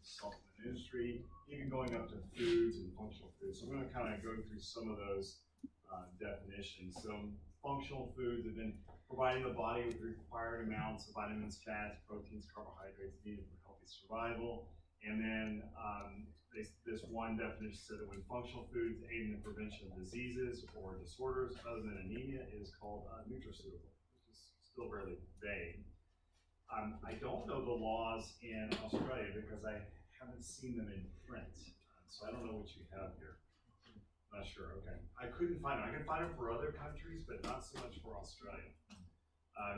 supplement industry, even going up to foods and functional foods. So I'm going to kind of go through some of those definitions. So functional foods have been providing the body with the required amounts of vitamins, fats, proteins, carbohydrates needed for healthy survival. And then this one definition said that when functional foods aid in the prevention of diseases or disorders other than anemia is called nutraceutical, which is still really vague. I don't know the laws in Australia because I haven't seen them in print. So I don't know what you have here. Not sure, okay. I couldn't find them. I can find them for other countries, but not so much for Australia.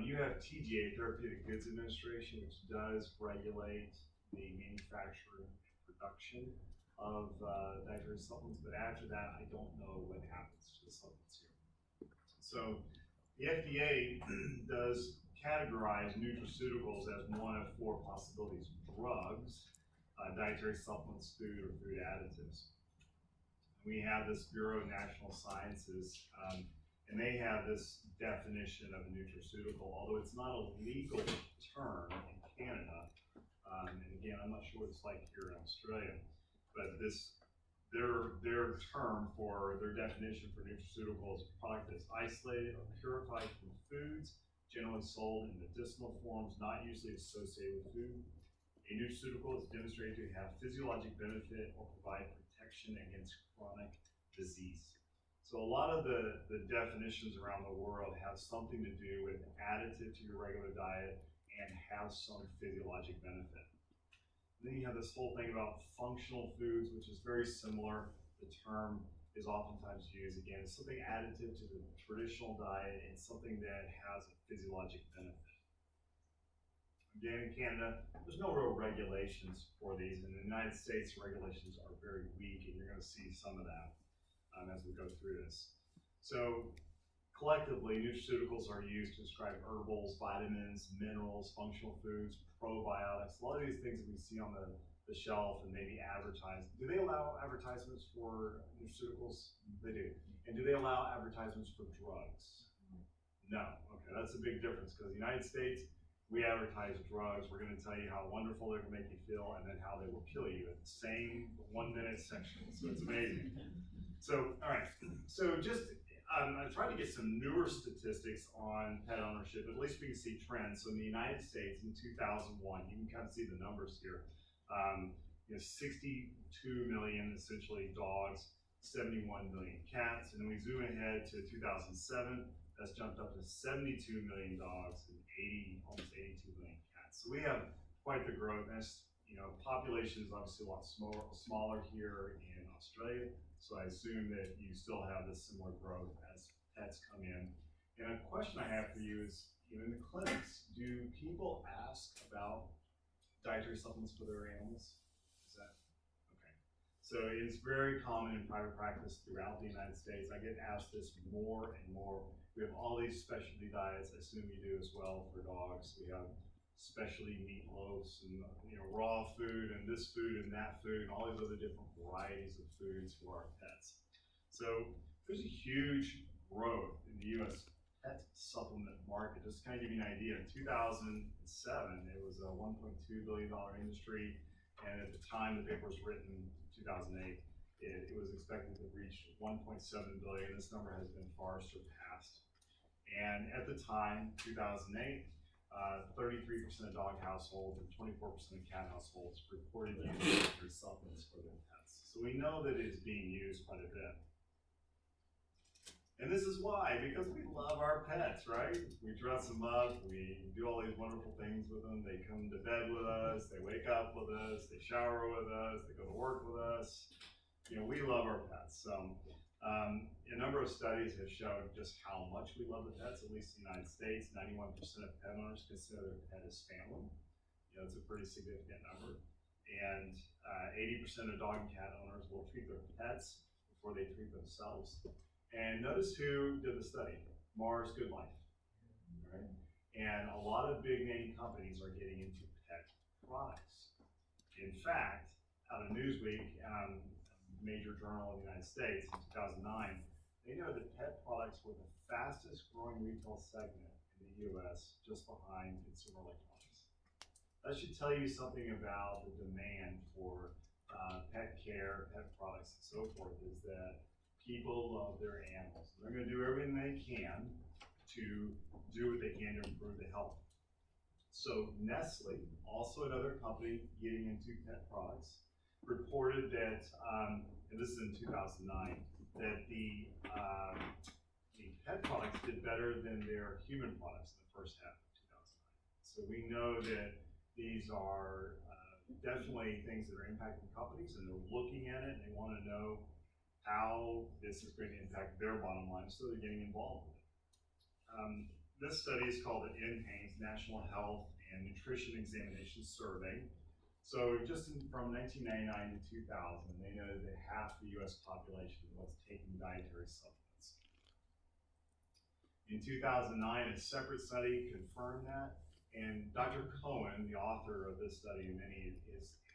You have TGA, Therapeutic Goods Administration, which does regulate the manufacture and production of dietary supplements, but after that, I don't know what happens to the supplements here. So the FDA does categorize nutraceuticals as one of four possibilities: drugs, dietary supplements, food, or food additives. We have this Bureau of National Sciences, and they have this definition of a nutraceutical, although it's not a legal term in Canada. And again, I'm not sure what it's like here in Australia, but their term for their definition for nutraceutical is a product that's isolated or purified from foods, generally sold in medicinal forms, not usually associated with food. A nutraceutical is demonstrated to have physiologic benefit or provide protection against chronic disease. So a lot of the definitions around the world have something to do with additive to your regular diet and have some physiologic benefit. And then you have this whole thing about functional foods, which is very similar. The term is oftentimes used, again, as something additive to the traditional diet and something that has a physiologic benefit. Again, in Canada, there's no real regulations for these. In the United States, regulations are very weak, and you're going to see some of that as we go through this. So collectively, nutraceuticals are used to describe herbals, vitamins, minerals, functional foods, probiotics, a lot of these things that we see on the shelf and maybe advertised. Do they allow advertisements for nutraceuticals? They do. And do they allow advertisements for drugs? No. Okay, that's a big difference because in the United States, we advertise drugs. We're going to tell you how wonderful they're going to make you feel and then how they will kill you in the same 1 minute section. So it's amazing. So, all right. So just, I tried to get some newer statistics on pet ownership. At least we can see trends. So in the United States in 2001, you can kind of see the numbers here. 62 million essentially dogs, 71 million cats. And then we zoom ahead to 2007. That's jumped up to 72 million dogs and almost 82 million cats. So we have quite the growth. That's, population is obviously a lot smaller here in Australia. So I assume that you still have this similar growth as pets come in. And a question I have for you is, in the clinics, do people ask about dietary supplements for their animals? Is that okay? So it's very common in private practice throughout the United States. I get asked this more and more. We have all these specialty diets. I assume you do as well for dogs. We have specialty meatloafs and raw food and this food and that food and all these other different varieties of foods for our pets. So there's a huge growth in the U.S. pet supplement market. Just to kind of give you an idea, in 2007, it was a $1.2 billion industry, and at the time the paper was written, in 2008, it was expected to reach $1.7 billion. This number has been far surpassed. And at the time, 2008, 33% of dog households and 24% of cat households reported using dietary supplements for their pets. So we know that it is being used quite a bit. And this is why, because we love our pets, right? We dress them up, we do all these wonderful things with them. They come to bed with us, they wake up with us, they shower with us, they go to work with us. We love our pets. So a number of studies have shown just how much we love the pets, at least in the United States. 91% of pet owners consider their pet as family. It's a pretty significant number. And 80% of dog and cat owners will treat their pets before they treat themselves. And notice who did the study, Mars Good Life, right? And a lot of big name companies are getting into pet products. In fact, out of Newsweek, major journal in the United States in 2009, they know that pet products were the fastest growing retail segment in the US, just behind consumer electronics. That should tell you something about the demand for pet care, pet products, and so forth, is that people love their animals. They're going to do everything they can to do what they can to improve the health. So Nestle, also another company getting into pet products, reported that, and this is in 2009, that the pet products did better than their human products in the first half of 2009. So we know that these are definitely things that are impacting companies, and they're looking at it and they want to know how this is going to impact their bottom line, so they're getting involved with it. This study is called the NHANES National Health and Nutrition Examination Survey. So just from 1999 to 2000, they noted that half the U.S. population was taking dietary supplements. In 2009, a separate study confirmed that, and Dr. Cohen, the author of this study,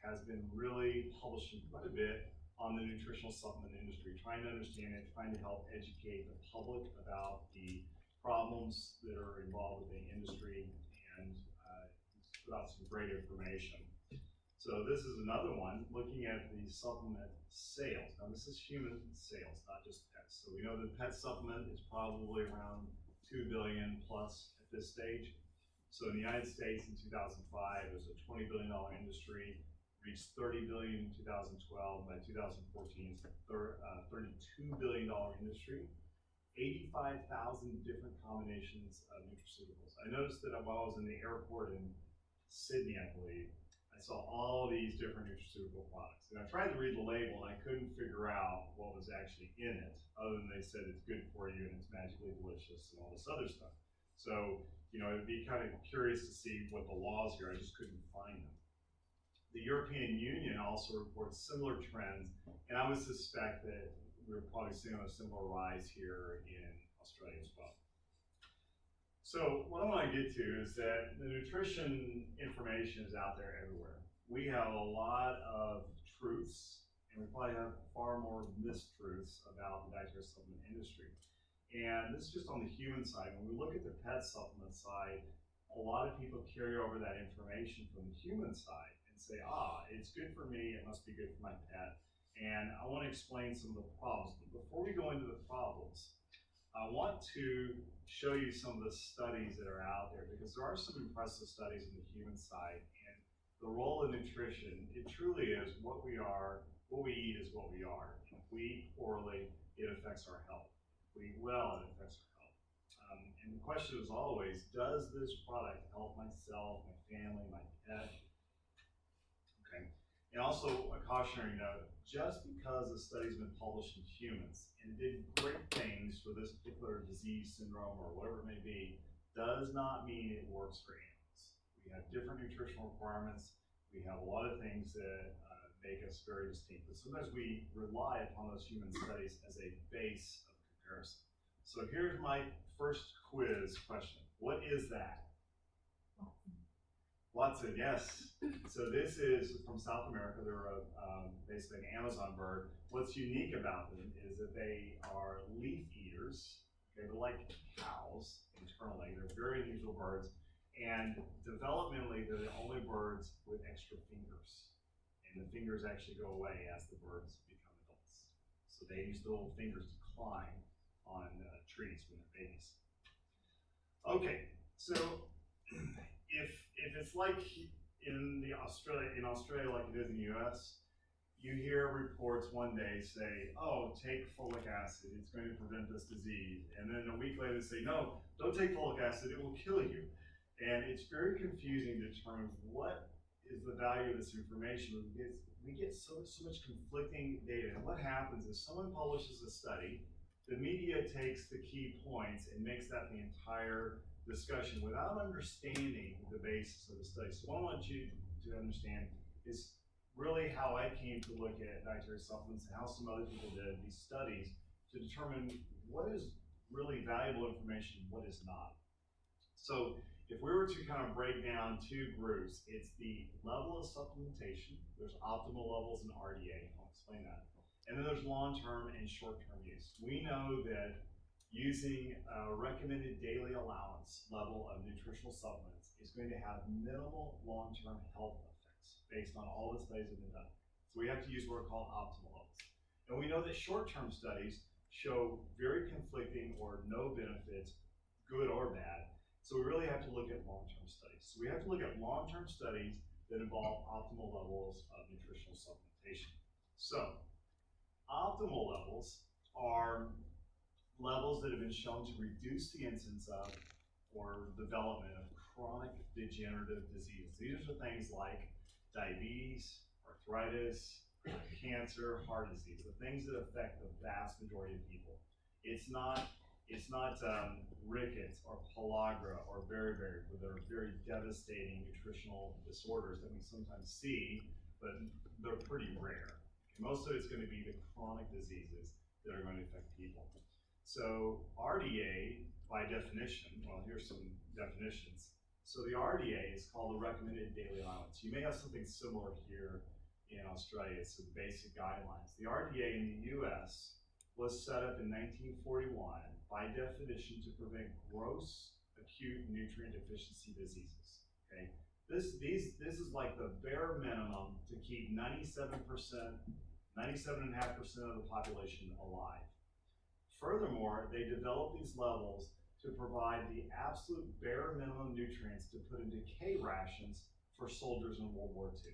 has been really publishing quite a bit on the nutritional supplement industry, trying to understand it, trying to help educate the public about the problems that are involved with the industry, and put out some great information. So this is another one looking at the supplement sales. Now this is human sales, not just pets. So we know that pet supplement is probably around $2 billion plus at this stage. So in the United States in 2005, it was a $20 billion industry, reached $30 billion in 2012. By 2014, it's a $32 billion industry. 85,000 different combinations of nutraceuticals. I noticed that while I was in the airport in Sydney, I believe, I saw all these different nutraceutical products. And I tried to read the label and I couldn't figure out what was actually in it, other than they said it's good for you and it's magically delicious and all this other stuff. So, it'd be kind of curious to see what the laws here, I just couldn't find them. The European Union also reports similar trends, and I would suspect that we're probably seeing a similar rise here in Australia as well. So what I want to get to is that the nutrition information is out there everywhere. We have a lot of truths, and we probably have far more mistruths about the dietary supplement industry. And this is just on the human side. When we look at the pet supplement side, a lot of people carry over that information from the human side and say, it's good for me, it must be good for my pet. And I want to explain some of the problems. But before we go into the problems, I want to show you some of the studies that are out there, because there are some impressive studies on the human side. And the role of nutrition, it truly is what we are, what we eat is what we are. And if we eat poorly, it affects our health. If we eat well, it affects our health. And the question is always, does this product help myself, my family, my pet? Okay. And also a cautionary note, just because a study's been published in humans and did great things for this particular disease, syndrome, or whatever it may be, does not mean it works for animals. We have different nutritional requirements. We have a lot of things that make us very distinct, but sometimes we rely upon those human studies as a base of comparison. So here's my first quiz question. What is that? Watson, yes. So this is from South America. They're basically an Amazon bird. What's unique about them is that they are leaf eaters. Okay, they're like cows internally. They're very unusual birds. And developmentally, they're the only birds with extra fingers. And the fingers actually go away as the birds become adults. So they use the little fingers to climb on trees when they're babies. Okay, so if it's like in Australia like it is in the US, you hear reports one day say, take folic acid, it's going to prevent this disease. And then a week later they say, no, don't take folic acid, it will kill you. And it's very confusing to determine what is the value of this information. We get so much conflicting data. And what happens is someone publishes a study, the media takes the key points and makes that the entire discussion without understanding the basis of the study. So what I want you to understand is really how I came to look at dietary supplements and how some other people did these studies to determine what is really valuable information and what is not. So if we were to kind of break down two groups, it's the level of supplementation. There's optimal levels in RDA, I'll explain that. And then there's long-term and short-term use. We know that using a recommended daily allowance level of nutritional supplements is going to have minimal long-term health effects based on all the studies that have been done. So we have to use what are called optimal levels. And we know that short-term studies show very conflicting or no benefits, good or bad. So we really have to look at long-term studies. So we have to look at long-term studies that involve optimal levels of nutritional supplementation. So optimal levels are levels that have been shown to reduce the incidence of or development of chronic degenerative disease. These are things like diabetes, arthritis, cancer, heart disease, the things that affect the vast majority of people. It's not rickets or pellagra or beriberi, that are very devastating nutritional disorders that we sometimes see, but they're pretty rare. Most of it's going to be the chronic diseases that are going to affect people. So RDA, by definition, well, here's some definitions. So the RDA is called the recommended daily allowance. You may have something similar here in Australia. It's the basic guidelines. The RDA in the US was set up in 1941 by definition to prevent gross acute nutrient deficiency diseases. Okay, this is like the bare minimum to keep 97.5% of the population alive. Furthermore, they developed these levels to provide the absolute bare minimum nutrients to put into K rations for soldiers in World War II.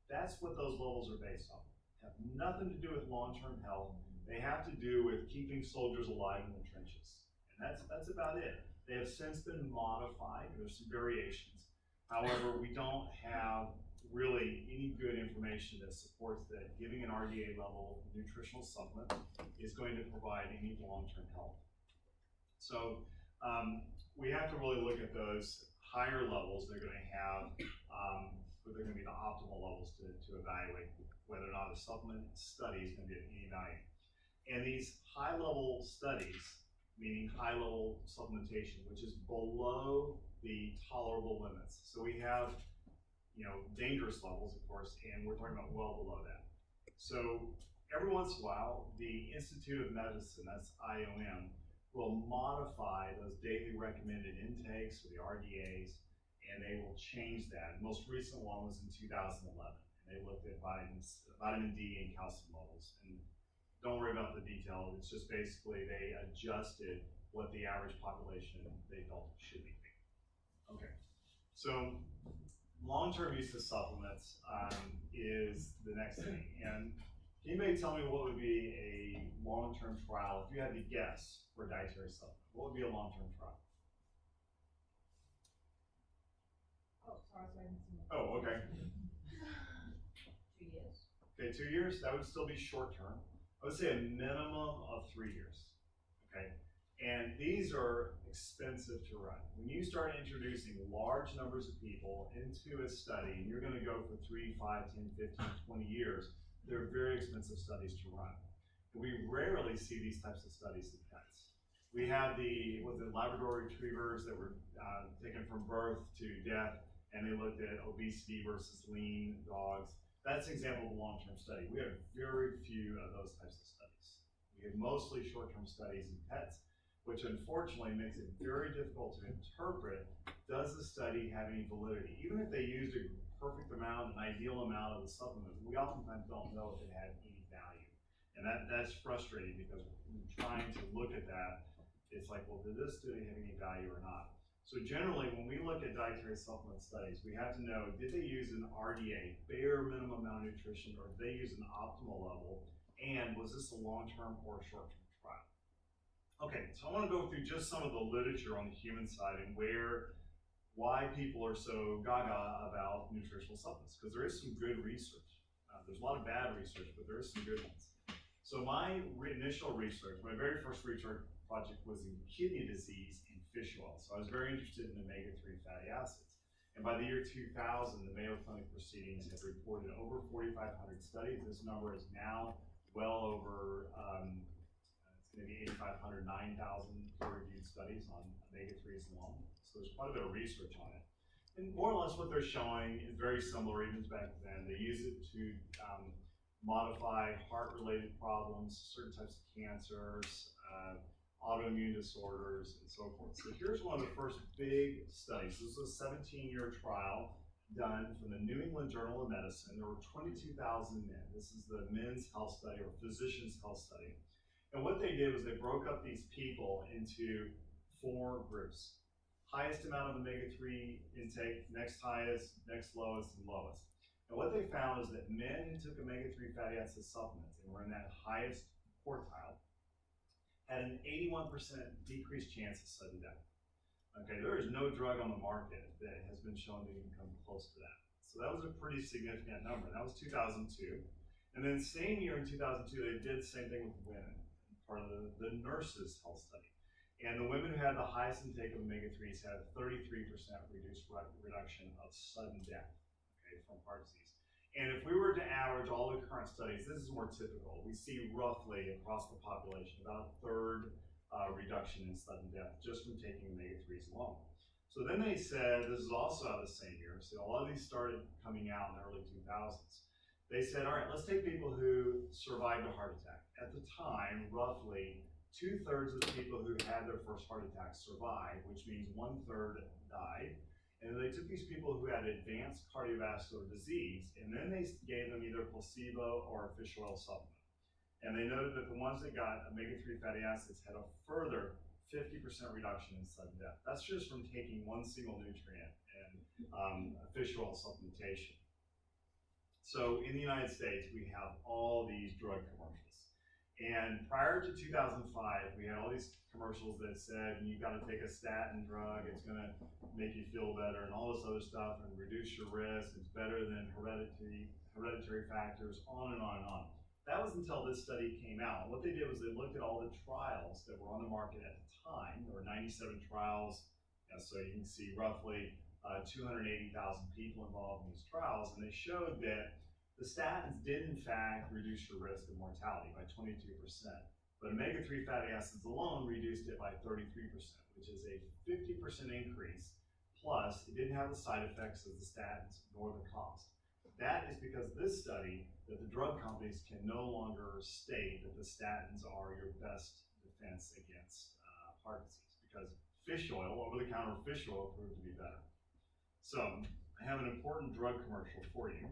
That's what those levels are based on. Have nothing to do with long-term health. They have to do with keeping soldiers alive in the trenches. And that's about it. They have since been modified. There's some variations. However, we don't have really any good information that supports that giving an RDA level nutritional supplement is going to provide any long-term health. So we have to really look at those higher levels they're going to have, but they're going to be the optimal levels to evaluate whether or not a supplement study is going to be of any value. And these high-level studies, meaning high-level supplementation, which is below the tolerable limits. So we have, dangerous levels, of course, and we're talking about well below that. So every once in a while, the Institute of Medicine, that's IOM, will modify those daily recommended intakes or the RDAs, and they will change that. The most recent one was in 2011, and they looked at vitamin D and calcium levels. And don't worry about the detail. It's just basically they adjusted what the average population they felt should be. Okay, so long-term use of supplements is the next thing. And can anybody tell me what would be a long-term trial, if you had to guess, for a dietary supplement? What would be a long-term trial? Oh, sorry. Oh, okay. 2 years. Okay, 2 years, that would still be short-term. I would say a minimum of 3 years, okay? And these are expensive to run. When you start introducing large numbers of people into a study, and you're gonna go for 3, 5, 10, 15, 20 years, they're very expensive studies to run. We rarely see these types of studies in pets. We have the Labrador retrievers that were taken from birth to death, and they looked at obesity versus lean dogs. That's an example of a long-term study. We have very few of those types of studies. We have mostly short-term studies in pets, which unfortunately makes it very difficult to interpret, does the study have any validity? Even if they used a perfect amount, an ideal amount of the supplement, we oftentimes don't know if it had any value. And that's frustrating because when you're trying to look at that, it's like, well, did this study have any value or not? So generally, when we look at dietary supplement studies, we have to know, did they use an RDA, bare minimum amount of nutrition, or did they use an optimal level? And was this a long-term or a short-term trial? Okay, so I want to go through just some of the literature on the human side and why people are so gaga about nutritional supplements, because there is some good research. There's a lot of bad research, but there is some good ones. So my initial research, my very first research project was in kidney disease in fish oil. So I was very interested in omega-3 fatty acids. And by the year 2000, the Mayo Clinic proceedings have reported over 4,500 studies. This number is now well over, it's going to be 8,500, 9,000 peer-reviewed studies on omega-3s alone. So there's quite a bit of research on it. And more or less what they're showing is very similar even back then. They use it to modify heart-related problems, certain types of cancers, autoimmune disorders, and so forth. So here's one of the first big studies. This was a 17-year trial done from the New England Journal of Medicine. There were 22,000 men. This is the men's health study or physician's health study. And what they did was they broke up these people into 4 groups. Highest amount of omega-3 intake, next highest, next lowest, and lowest. And what they found is that men who took omega-3 fatty acid supplements and were in that highest quartile had an 81% decreased chance of sudden death. Okay, there is no drug on the market that has been shown to even come close to that. So that was a pretty significant number. That was 2002. And then same year in 2002, they did the same thing with women, part of the nurses' health study. And the women who had the highest intake of omega-3s had a 33% reduced reduction of sudden death, okay, from heart disease. And if we were to average all the current studies, this is more typical. We see roughly across the population about a third reduction in sudden death just from taking omega-3s alone. So then they said, this is also out of the same year, so a lot of these started coming out in the early 2000s. They said, all right, let's take people who survived a heart attack. At the time, roughly 2/3 of the people who had their first heart attack survived, which means 1/3 died. And they took these people who had advanced cardiovascular disease, and then they gave them either placebo or a fish oil supplement. And they noted that the ones that got omega-3 fatty acids had a further 50% reduction in sudden death. That's just from taking one single nutrient and fish oil supplementation. So in the United States, we have all these drug commercials. And prior to 2005, we had all these commercials that said, you got to take a statin drug, it's going to make you feel better, and all this other stuff, and reduce your risk, it's better than hereditary factors, on and on and on. That was until this study came out. What they did was they looked at all the trials that were on the market at the time. There were 97 trials, so you can see roughly 280,000 people involved in these trials, and they showed that the statins did in fact reduce your risk of mortality by 22%, but omega-3 fatty acids alone reduced it by 33%, which is a 50% increase, plus it didn't have the side effects of the statins nor the cost. That is because this study, that the drug companies can no longer state that the statins are your best defense against heart disease, because fish oil, over-the-counter fish oil, proved to be better. So I have an important drug commercial for you.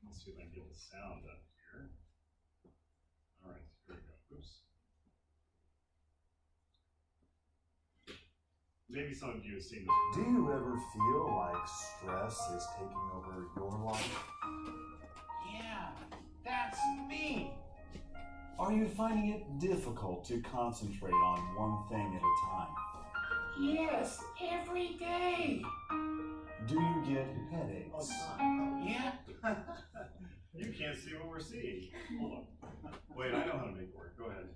Let's see if I can get the sound up here. All right, here we go. Oops. Maybe some of you have seen this. Do you ever feel like stress is taking over your life? Yeah, that's me. Are you finding it difficult to concentrate on one thing at a time? Yes, every day. Do you get headaches? Yeah. You can't see what we're seeing. Hold on. Wait, I know how to make it work. Go ahead.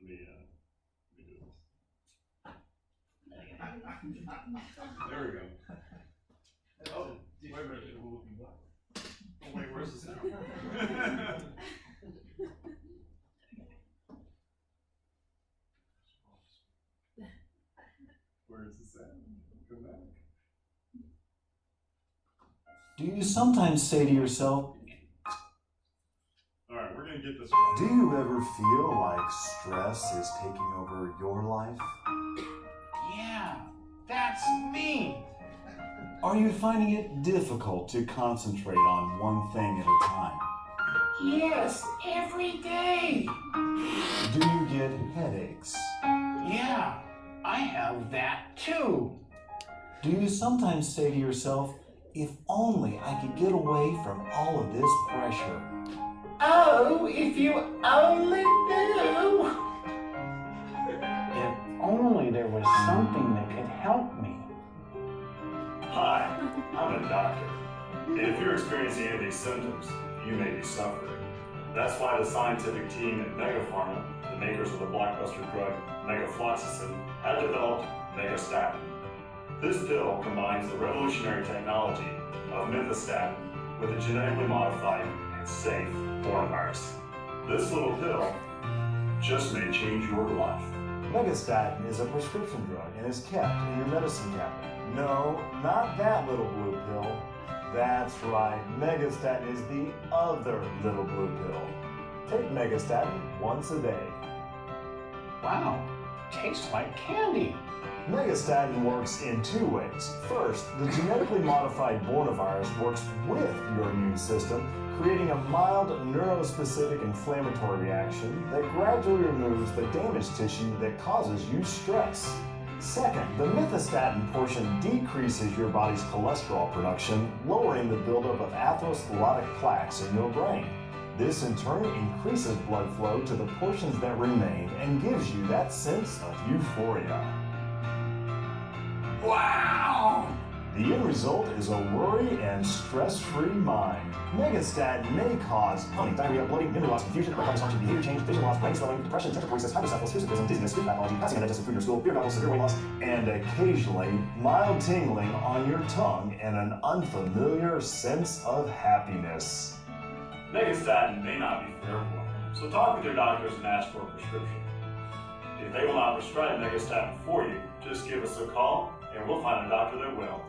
Let me do this. There we go. Oh, wait, where's the sound? Where's the sound? Come back. Do you sometimes say to yourself, All right, we're going to get this right. do you ever feel like stress is taking over your life? Yeah, that's me. Are you finding it difficult to concentrate on one thing at a time? Yes, every day. Do you get headaches? Yeah, I have that too. Do you sometimes say to yourself, if only I could get away from all of this pressure? Oh, if you only knew. If only there was something that could help me. Hi, I'm a doctor. And if you're experiencing any of these symptoms, you may be suffering. That's why the scientific team at Megapharma, the makers of the blockbuster drug megafloxacin, have developed Megastatin. This pill combines the revolutionary technology of methylstatin with a genetically modified and safe coronavirus. This little pill just may change your life. Megastatin is a prescription drug and is kept in your medicine cabinet. No, not that little blue pill. That's right, Megastatin is the other little blue pill. Take Megastatin once a day. Wow, tastes like candy. Megastatin works in two ways. First, the genetically modified Bornavirus works with your immune system, creating a mild neurospecific inflammatory reaction that gradually removes the damaged tissue that causes you stress. Second, the methylstatin portion decreases your body's cholesterol production, lowering the buildup of atherosclerotic plaques in your brain. This in turn increases blood flow to the portions that remain and gives you that sense of euphoria. Wow! The end result is a worry and stress-free mind. Megastatin may cause vomiting, diarrhea, bloating, memory loss, confusion, erectile dysfunction, behavior change, vision loss, brain swelling, depression, tetraplegia, hydrocephalus, hirsutism, dizziness, sleep pathology, passing undigested food in your stool, beer goggles, severe weight loss, and occasionally mild tingling on your tongue and an unfamiliar sense of happiness. Megastatin may not be for everyone, so talk with your doctors and ask for a prescription. If they will not prescribe Megastatin for you, just give us a call and we'll find a doctor that will.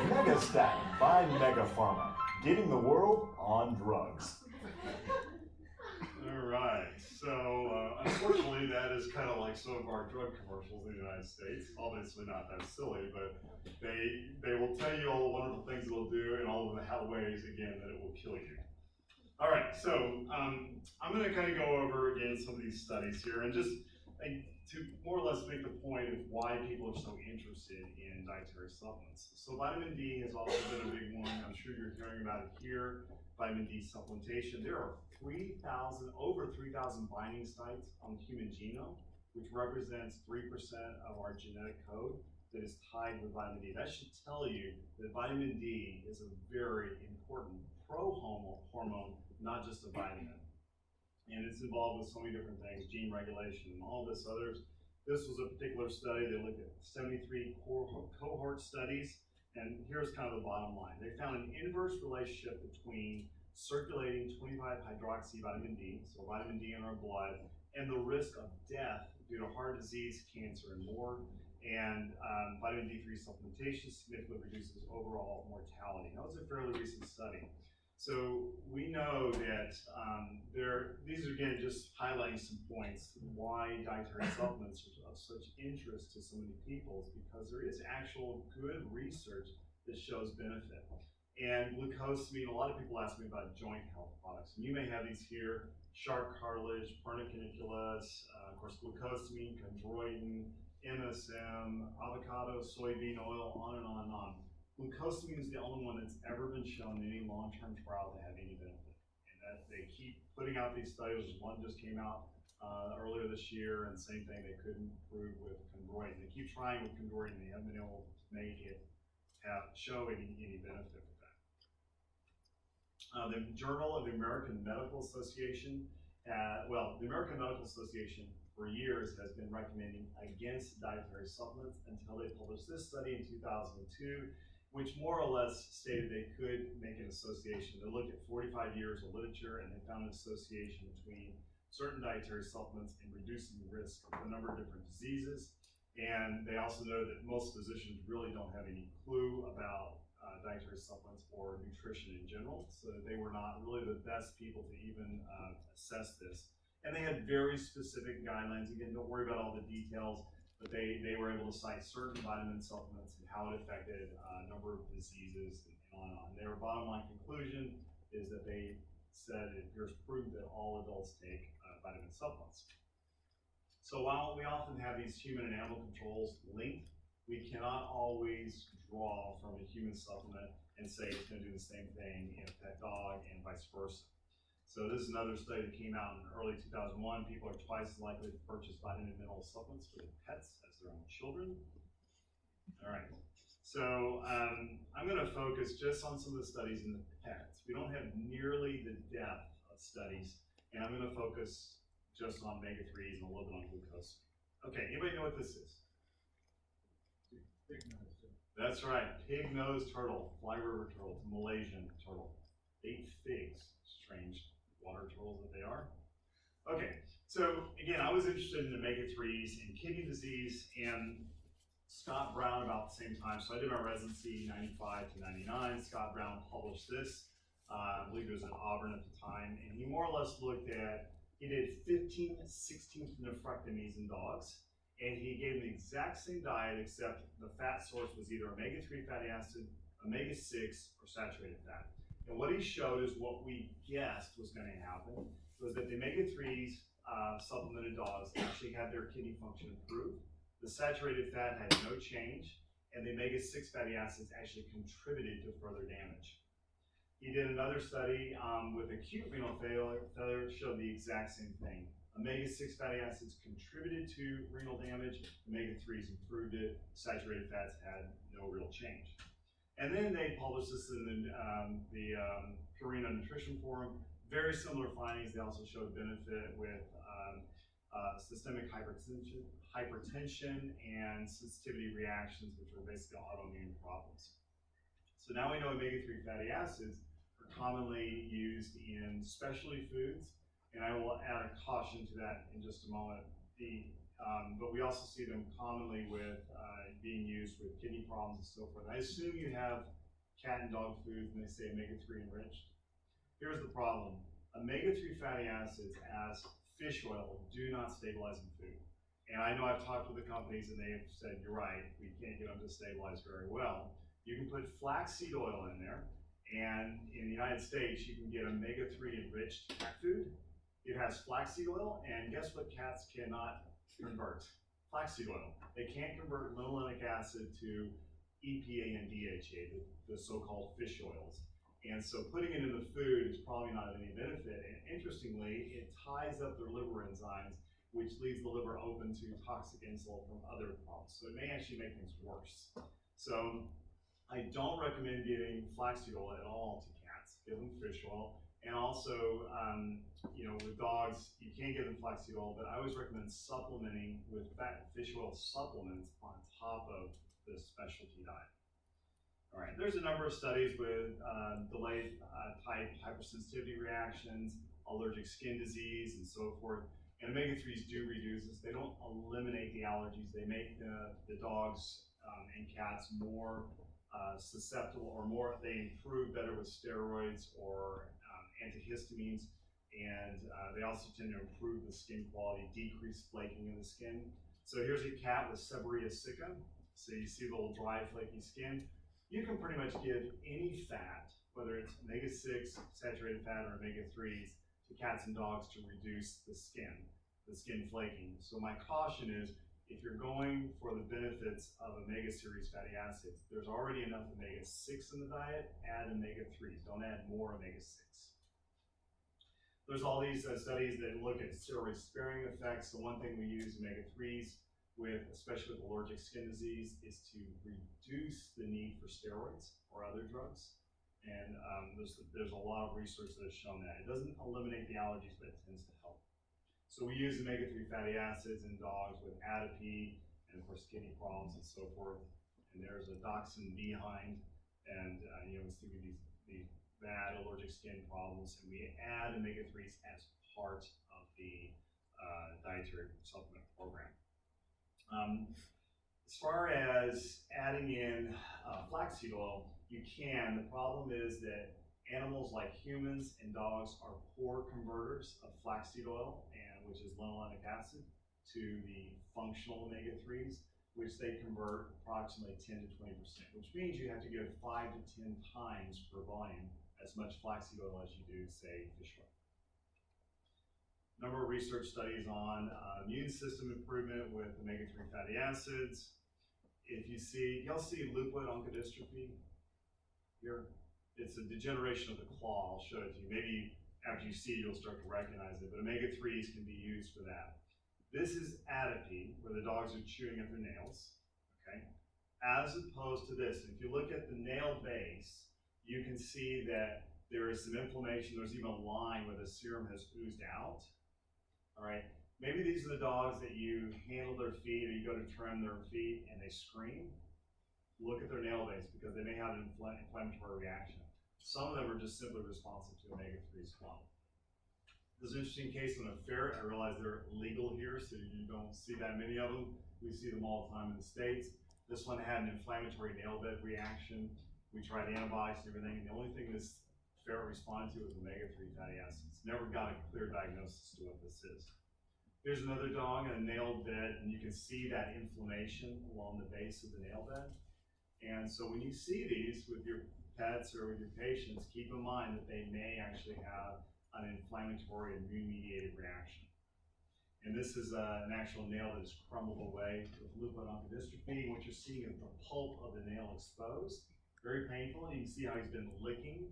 Megastatin by Megapharma, getting the world on drugs. All right, so unfortunately that is kind of like some of our drug commercials in the United States. Obviously not that silly, but they will tell you all the wonderful things it'll do and all of the ways, again, that it will kill you. All right, so I'm going to kind of go over again some of these studies here and just to more or less make the point of why people are so interested in dietary supplements. So vitamin D has also been a big one. I'm sure you're hearing about it here. Vitamin D supplementation. There are over 3,000 binding sites on the human genome, which represents 3% of our genetic code that is tied with vitamin D. That should tell you that vitamin D is a very important pro-hormone, not just a vitamin. And it's involved with so many different things, gene regulation and all this others. This was a particular study. They looked at 73 cohort studies, and here's kind of the bottom line. They found an inverse relationship between circulating 25-hydroxy vitamin D, so vitamin D in our blood, and the risk of death due to heart disease, cancer, and more. And vitamin D3 supplementation significantly reduces overall mortality. That was a fairly recent study. So we know that these are again just highlighting some points why dietary supplements are of such interest to so many people, is because there is actual good research that shows benefit. And glucosamine, a lot of people ask me about joint health products, and you may have these here: shark cartilage, perna caniculus, of course glucosamine, chondroitin, MSM, avocado, soybean oil, on and on and on. Glucosamine is the only one that's ever been shown in any long-term trial to have any benefit. And that they keep putting out these studies. One just came out earlier this year, and same thing, they couldn't prove with chondroitin. They keep trying with chondroitin, they haven't been able to make it show any benefit with that. The Journal of the American Medical Association, the American Medical Association for years has been recommending against dietary supplements until they published this study in 2002, which more or less stated they could make an association. They looked at 45 years of literature and they found an association between certain dietary supplements and reducing the risk of a number of different diseases. And they also know that most physicians really don't have any clue about dietary supplements or nutrition in general, so that they were not really the best people to even assess this. And they had very specific guidelines. Again, don't worry about all the details, but they were able to cite certain vitamin supplements and how it affected a number of diseases and on and on. Their bottom line conclusion is that they said it appears proof that all adults take vitamin supplements. So while we often have these human and animal controls linked, we cannot always draw from a human supplement and say it's going to do the same thing in a pet dog and vice versa. So this is another study that came out in early 2001. People are twice as likely to purchase vitamin and mineral supplements for their pets as their own children. All right, so I'm going to focus just on some of the studies in the pets. We don't have nearly the depth of studies, and I'm going to focus just on omega-3s and a little bit on glucose. Okay, anybody know what this is? That's right, pig-nosed turtle, fly river turtle, Malaysian turtle. Ate figs, strange water turtles that they are. Okay, so again, I was interested in omega-3s and kidney disease, and Scott Brown about the same time. So I did my residency 95 to 99. Scott Brown published this. I believe it was at Auburn at the time. And he more or less looked at, he did 15 16th nephrectomies in dogs. And he gave them the exact same diet, except the fat source was either omega-3 fatty acid, omega-6, or saturated fat. And what he showed is what we guessed was going to happen was that the omega-3s supplemented dogs actually had their kidney function improved. The saturated fat had no change, and the omega-6 fatty acids actually contributed to further damage. He did another study with acute renal failure, showed the exact same thing. Omega-6 fatty acids contributed to renal damage, omega-3s improved it, saturated fats had no real change. And then they published this in the Purina Nutrition Forum. Very similar findings. They also showed benefit with systemic hypertension and sensitivity reactions, which are basically autoimmune problems. So now we know omega-3 fatty acids are commonly used in specialty foods, and I will add a caution to that in just a moment. But we also see them commonly with being used with kidney problems and so forth. I assume you have cat and dog foods and they say omega-3 enriched. Here's the problem. Omega-3 fatty acids as fish oil do not stabilize in food. And I know I've talked with the companies and they have said, you're right, we can't get them to stabilize very well. You can put flaxseed oil in there, and in the United States, you can get omega-3 enriched cat food. It has flaxseed oil, and guess what cats cannot convert? Flaxseed oil. They can't convert linolenic acid to EPA and DHA, the so-called fish oils. And so putting it in the food is probably not of any benefit. And interestingly, it ties up their liver enzymes, which leaves the liver open to toxic insult from other problems. So it may actually make things worse. So I don't recommend giving flaxseed oil at all to cats. Give them fish oil. And also, with dogs, you can give them flaxseed oil, but I always recommend supplementing with fish oil supplements on top of the specialty diet. All right, there's a number of studies with delayed type hypersensitivity reactions, allergic skin disease, and so forth. And omega-3s do reduce this. They don't eliminate the allergies. They make the dogs and cats more susceptible, or more, they improve better with steroids or antihistamines, and they also tend to improve the skin quality, decrease flaking in the skin. So here's a cat with Seborrhea sicca. So you see the little dry, flaky skin. You can pretty much give any fat, whether it's omega-6, saturated fat, or omega-3s, to cats and dogs to reduce the skin flaking. So my caution is, if you're going for the benefits of omega-series fatty acids, there's already enough omega-6 in the diet, add omega-3s. Don't add more omega-6. There's all these studies that look at steroid-sparing effects. So one thing we use omega-3s with, especially with allergic skin disease, is to reduce the need for steroids or other drugs. And there's a lot of research that has shown that. It doesn't eliminate the allergies, but it tends to help. So we use omega-3 fatty acids in dogs with atopy and, of course, kidney problems and so forth. And there's a dachshund behind, and it's to be these bad allergic skin problems. And we add omega-3s as part of the dietary supplement program. As far as adding in flaxseed oil, you can. The problem is that animals like humans and dogs are poor converters of flaxseed oil, which is linolenic acid, to the functional omega-3s, which they convert approximately 10 to 20%, which means you have to give 5 to 10 times per volume as much flaxseed oil as you do, say, fish oil. Number of research studies on immune system improvement with omega-3 fatty acids. If you see, y'all see lupus onchodystrophy here? It's a degeneration of the claw. I'll show it to you. Maybe after you see it, you'll start to recognize it, but omega-3s can be used for that. This is atopy, where the dogs are chewing at their nails, okay? As opposed to this, if you look at the nail base, you can see that there is some inflammation. There's even a line where the serum has oozed out, all right? Maybe these are the dogs that you handle their feet, or you go to trim their feet and they scream. Look at their nail base, because they may have an inflammatory reaction. Some of them are just simply responsive to omega-3s as well. There's an interesting case on a ferret. I realize they're legal here, so you don't see that many of them. We see them all the time in the States. This one had an inflammatory nail bed reaction. We tried antibiotics and everything, and the only thing this ferret responded to was omega-3 fatty acids. Never got a clear diagnosis to what this is. Here's another dog in a nail bed, and you can see that inflammation along the base of the nail bed. And so when you see these with your pets or with your patients, keep in mind that they may actually have an inflammatory immune-mediated reaction. And this is an actual nail that is crumbled away with leukodystrophy. What you're seeing is the pulp of the nail exposed. Very painful, and you can see how he's been licking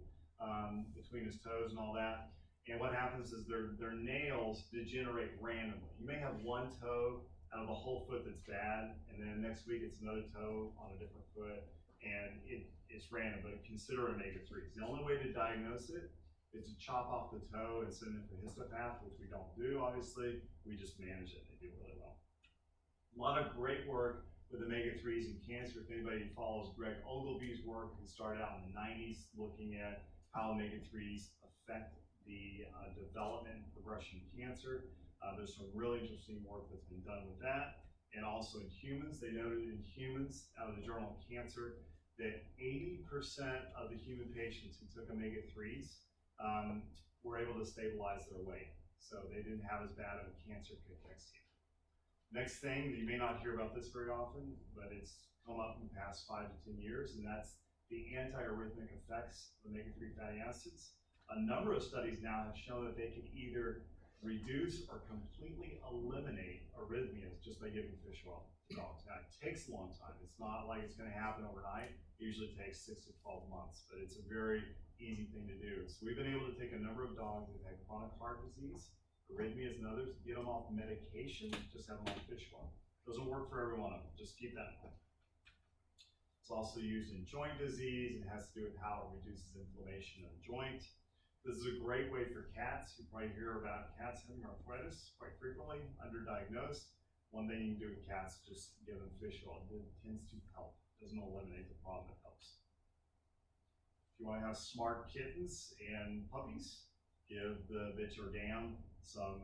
between his toes and all that. And what happens is their nails degenerate randomly. You may have one toe out of the whole foot that's bad, and then next week it's another toe on a different foot, and it's random, but consider omega-3s. The only way to diagnose it is to chop off the toe and send it for histopath, which we don't do, obviously. We just manage it, and they do really well. A lot of great work with omega-3s in cancer. If anybody follows Greg Ogilvy's work, he started out in the 90s looking at how omega-3s affect the development and progression of cancer. There's some really interesting work that's been done with that. And also in humans, they noted in humans, out of the Journal of Cancer, that 80% of the human patients who took omega-3s were able to stabilize their weight. So they didn't have as bad of a cancer cachexia. Next thing, you may not hear about this very often, but it's come up in the past 5 to 10 years, and that's the antiarrhythmic effects of omega-3 fatty acids. A number of studies now have shown that they can either reduce or completely eliminate arrhythmias just by giving fish oil to dogs. Now, it takes a long time. It's not like it's going to happen overnight. It usually takes 6 to 12 months, but it's a very easy thing to do. So we've been able to take a number of dogs that have chronic heart disease, arrhythmias, and others, get them off medication, just have them on fish oil. Doesn't work for every one of them. Just keep that in mind. It's also used in joint disease. It has to do with how it reduces inflammation in the joint. This is a great way for cats. You probably hear about cats having arthritis quite frequently, underdiagnosed. One thing you can do with cats is just give them fish oil. It tends to help. It doesn't eliminate the problem, it helps. If you want to have smart kittens and puppies, give the bitch or dam some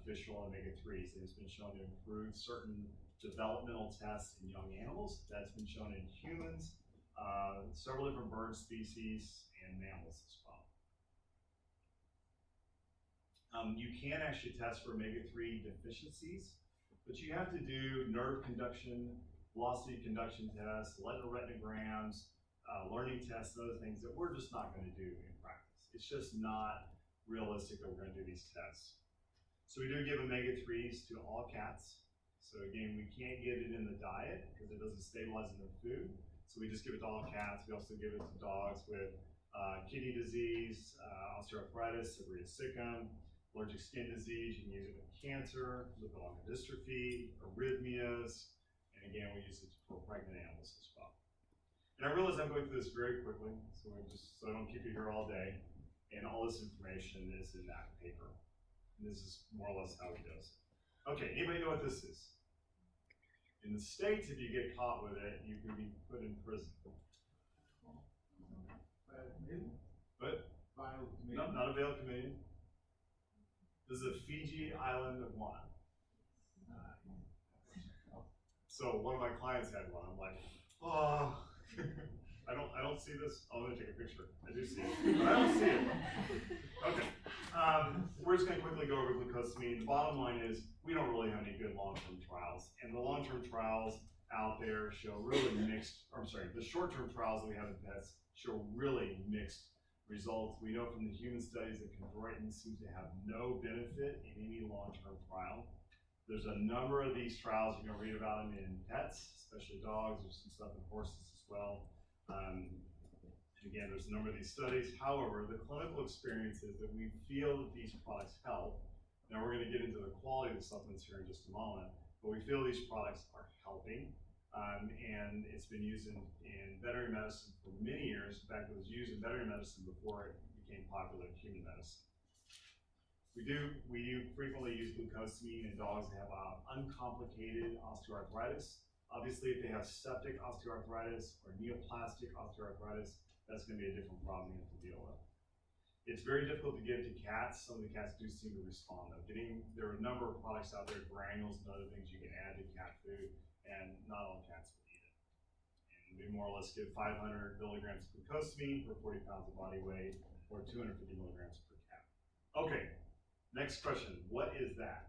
fish oil omega-3s. It's been shown to improve certain developmental tests in young animals. That's been shown in humans, several different bird species, and mammals as well. You can actually test for omega-3 deficiencies, but you have to do nerve conduction, velocity conduction tests, electroretinograms, learning tests, and other things that we're just not going to do in practice. It's just not realistic that we're going to do these tests. So we do give omega-3s to all cats. So again, we can't get it in the diet because it doesn't stabilize in their food. So we just give it to all cats. We also give it to dogs with kidney disease, osteoarthritis, seborrhea siccum, allergic skin disease. You can use it with cancer, leukodystrophy, arrhythmias, and again, we use it for pregnant animals as well. And I realize I'm going through this very quickly, so I don't keep you here all day. And all this information is in that paper. And this is more or less how he does it. Okay, anybody know what this is? In the States, if you get caught with it, you can be put in prison. But no, not a veiled chameleon. This is a Fiji island iguana. So one of my clients had one. I'm like, oh, I don't see this. I'm gonna take a picture. I do see it, but I don't see it. Okay, we're just gonna quickly go over glucosamine. The bottom line is we don't really have any good long-term trials, and the long-term trials out there show really mixed. Or I'm sorry, the short-term trials that we have in pets show really mixed results. We know from the human studies that chondroitin seems to have no benefit in any long-term trial. There's a number of these trials, you can read about them in pets, especially dogs. There's some stuff in horses as well. And again, there's a number of these studies. However, the clinical experience is that we feel that these products help. Now we're going to get into the quality of the supplements here in just a moment, but we feel these products are helping. And it's been used in veterinary medicine for many years. In fact, it was used in veterinary medicine before it became popular in human medicine. We do frequently use glucosamine in dogs that have uncomplicated osteoarthritis. Obviously, if they have septic osteoarthritis or neoplastic osteoarthritis, that's going to be a different problem you have to deal with. It's very difficult to give to cats. Some of the cats do seem to respond though. There are a number of products out there, granules and other things you can add to cat food, and not all cats will eat it. And we more or less give 500 milligrams of glucosamine per 40 pounds of body weight, or 250 milligrams per cat. Okay, next question. What is that?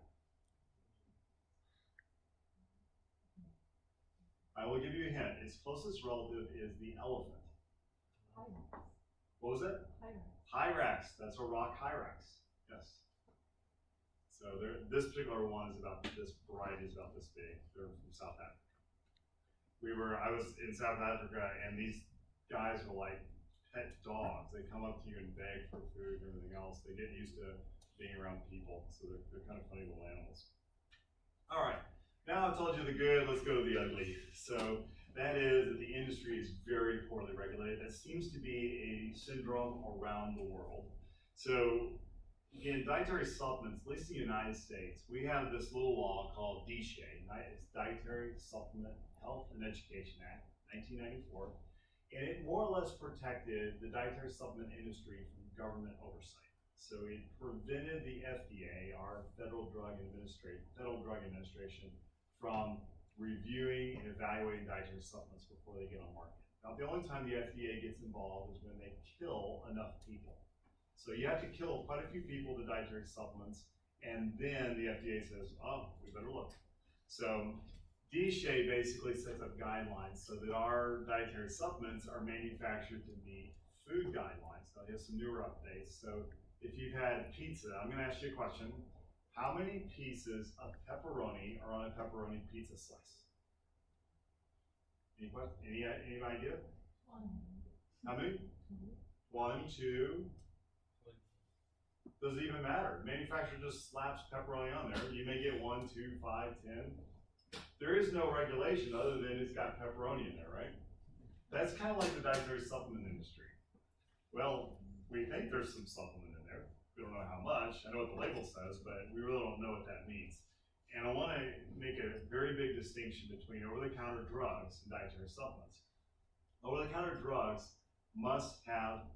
I will give you a hint. Its closest relative is the elephant. What was it? Hyrax. That's a rock hyrax. Yes. So this particular one is about, this variety is about this big. They're from South Africa. I was in South Africa, and these guys are like pet dogs. They come up to you and beg for food and everything else. They get used to being around people, so they're kind of funny little animals. All right, now I've told you the good, let's go to the ugly. So that is that the industry is very poorly regulated. That seems to be a syndrome around the world. So in dietary supplements, at least in the United States, we have this little law called DSHEA, it's Dietary Supplement Health and Education Act, 1994, and it more or less protected the dietary supplement industry from government oversight. So it prevented the FDA, our Federal Drug Administration, from reviewing and evaluating dietary supplements before they get on market. Now, the only time the FDA gets involved is when they kill enough people. So you have to kill quite a few people to dietary supplements, and then the FDA says, oh, we better look. So DSHEA basically sets up guidelines so that our dietary supplements are manufactured to meet food guidelines. Now, here's some newer updates. So if you've had pizza, I'm going to ask you a question. How many pieces of pepperoni are on a pepperoni pizza slice? Any idea? How many? 1, 2. Doesn't even matter. Manufacturer just slaps pepperoni on there. You may get 1, 2, 5, 10. There is no regulation other than it's got pepperoni in there, right? That's kind of like the dietary supplement industry. Well, we think there's some supplement in there. We don't know how much. I know what the label says, but we really don't know what that means. And I want to make a very big distinction between over-the-counter drugs and dietary supplements. Over-the-counter drugs must have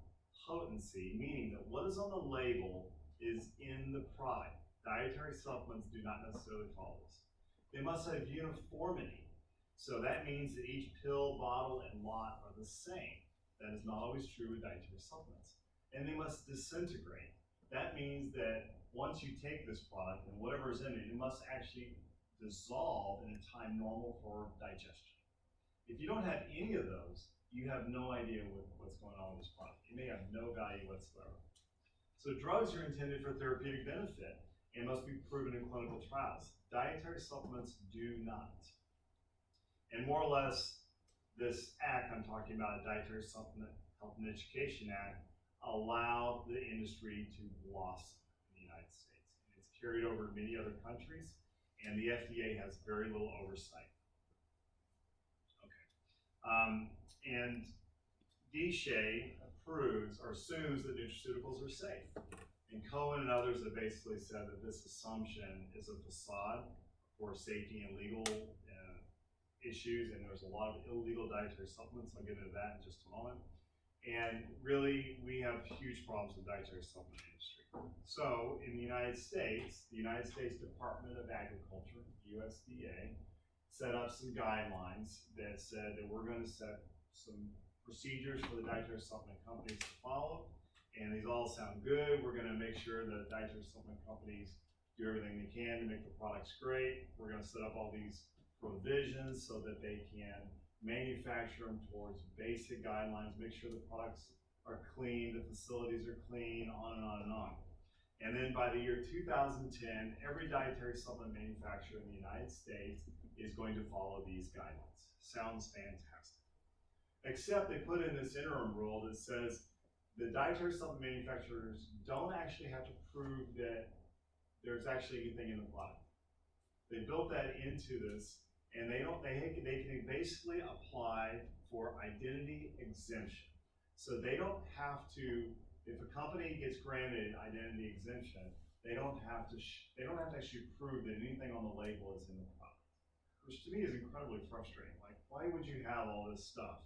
potency, meaning that what is on the label is in the product. Dietary supplements do not necessarily follow this. They must have uniformity. So that means that each pill, bottle, and lot are the same. That is not always true with dietary supplements. And they must disintegrate. That means that once you take this product and whatever is in it, it must actually dissolve in a time normal for digestion. If you don't have any of those, you have no idea what's going on with this product. It may have no value whatsoever. So drugs are intended for therapeutic benefit and must be proven in clinical trials. Dietary supplements do not. And more or less, this act I'm talking about, Dietary Supplement Health and Education Act, allowed the industry to blossom in the United States. And it's carried over to many other countries, and the FDA has very little oversight. Okay. And DSHEA approves or assumes that nutraceuticals are safe. And Cohen and others have basically said that this assumption is a facade for safety and legal issues, and there's a lot of illegal dietary supplements. I'll get into that in just a moment. And really, we have huge problems with the dietary supplement industry. So in the United States Department of Agriculture, USDA, set up some guidelines that said that we're going to set some procedures for the dietary supplement companies to follow. And these all sound good. We're going to make sure that dietary supplement companies do everything they can to make the products great. We're going to set up all these provisions so that they can manufacture them towards basic guidelines, make sure the products are clean, the facilities are clean, on and on and on. And then by the year 2010, every dietary supplement manufacturer in the United States is going to follow these guidelines. Sounds fantastic. Except they put in this interim rule that says the dietary supplement manufacturers don't actually have to prove that there's actually anything in the product. They built that into this, and they can basically apply for identity exemption. So they don't have to, if a company gets granted identity exemption, they don't have to actually prove that anything on the label is in the product, which to me is incredibly frustrating. Like, why would you have all this stuff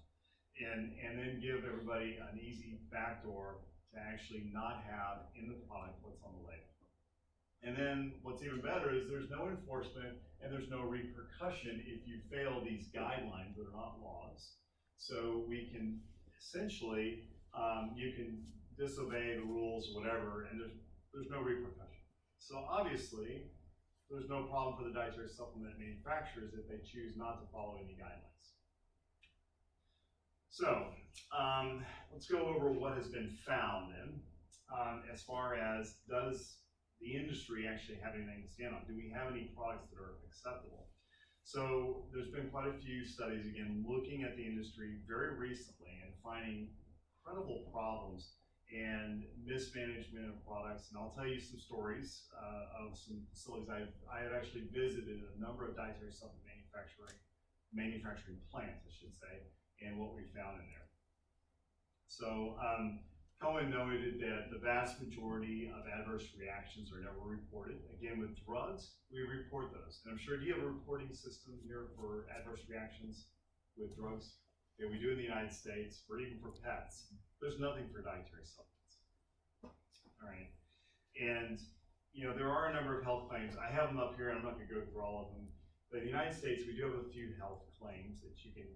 and then give everybody an easy backdoor to actually not have in the product what's on the label? And then what's even better is there's no enforcement and there's no repercussion if you fail these guidelines that are not laws. So we can essentially, you can disobey the rules or whatever, and there's no repercussion. So obviously, there's no problem for the dietary supplement manufacturers if they choose not to follow any guidelines. So, let's go over what has been found then, as far as does the industry actually have anything to stand on? Do we have any products that are acceptable? So there's been quite a few studies, again, looking at the industry very recently and finding incredible problems and mismanagement of products. And I'll tell you some stories of some facilities. I have actually visited a number of dietary supplement manufacturing plants, I should say, and what we found in there. So Cohen noted that the vast majority of adverse reactions are never reported. Again, with drugs, we report those. And I'm sure, do you have a reporting system here for adverse reactions with drugs? Yeah, we do in the United States, or even for pets. There's nothing for dietary supplements. All right. And, you know, there are a number of health claims. I have them up here, and I'm not going to go through all of them. But in the United States, we do have a few health claims that you can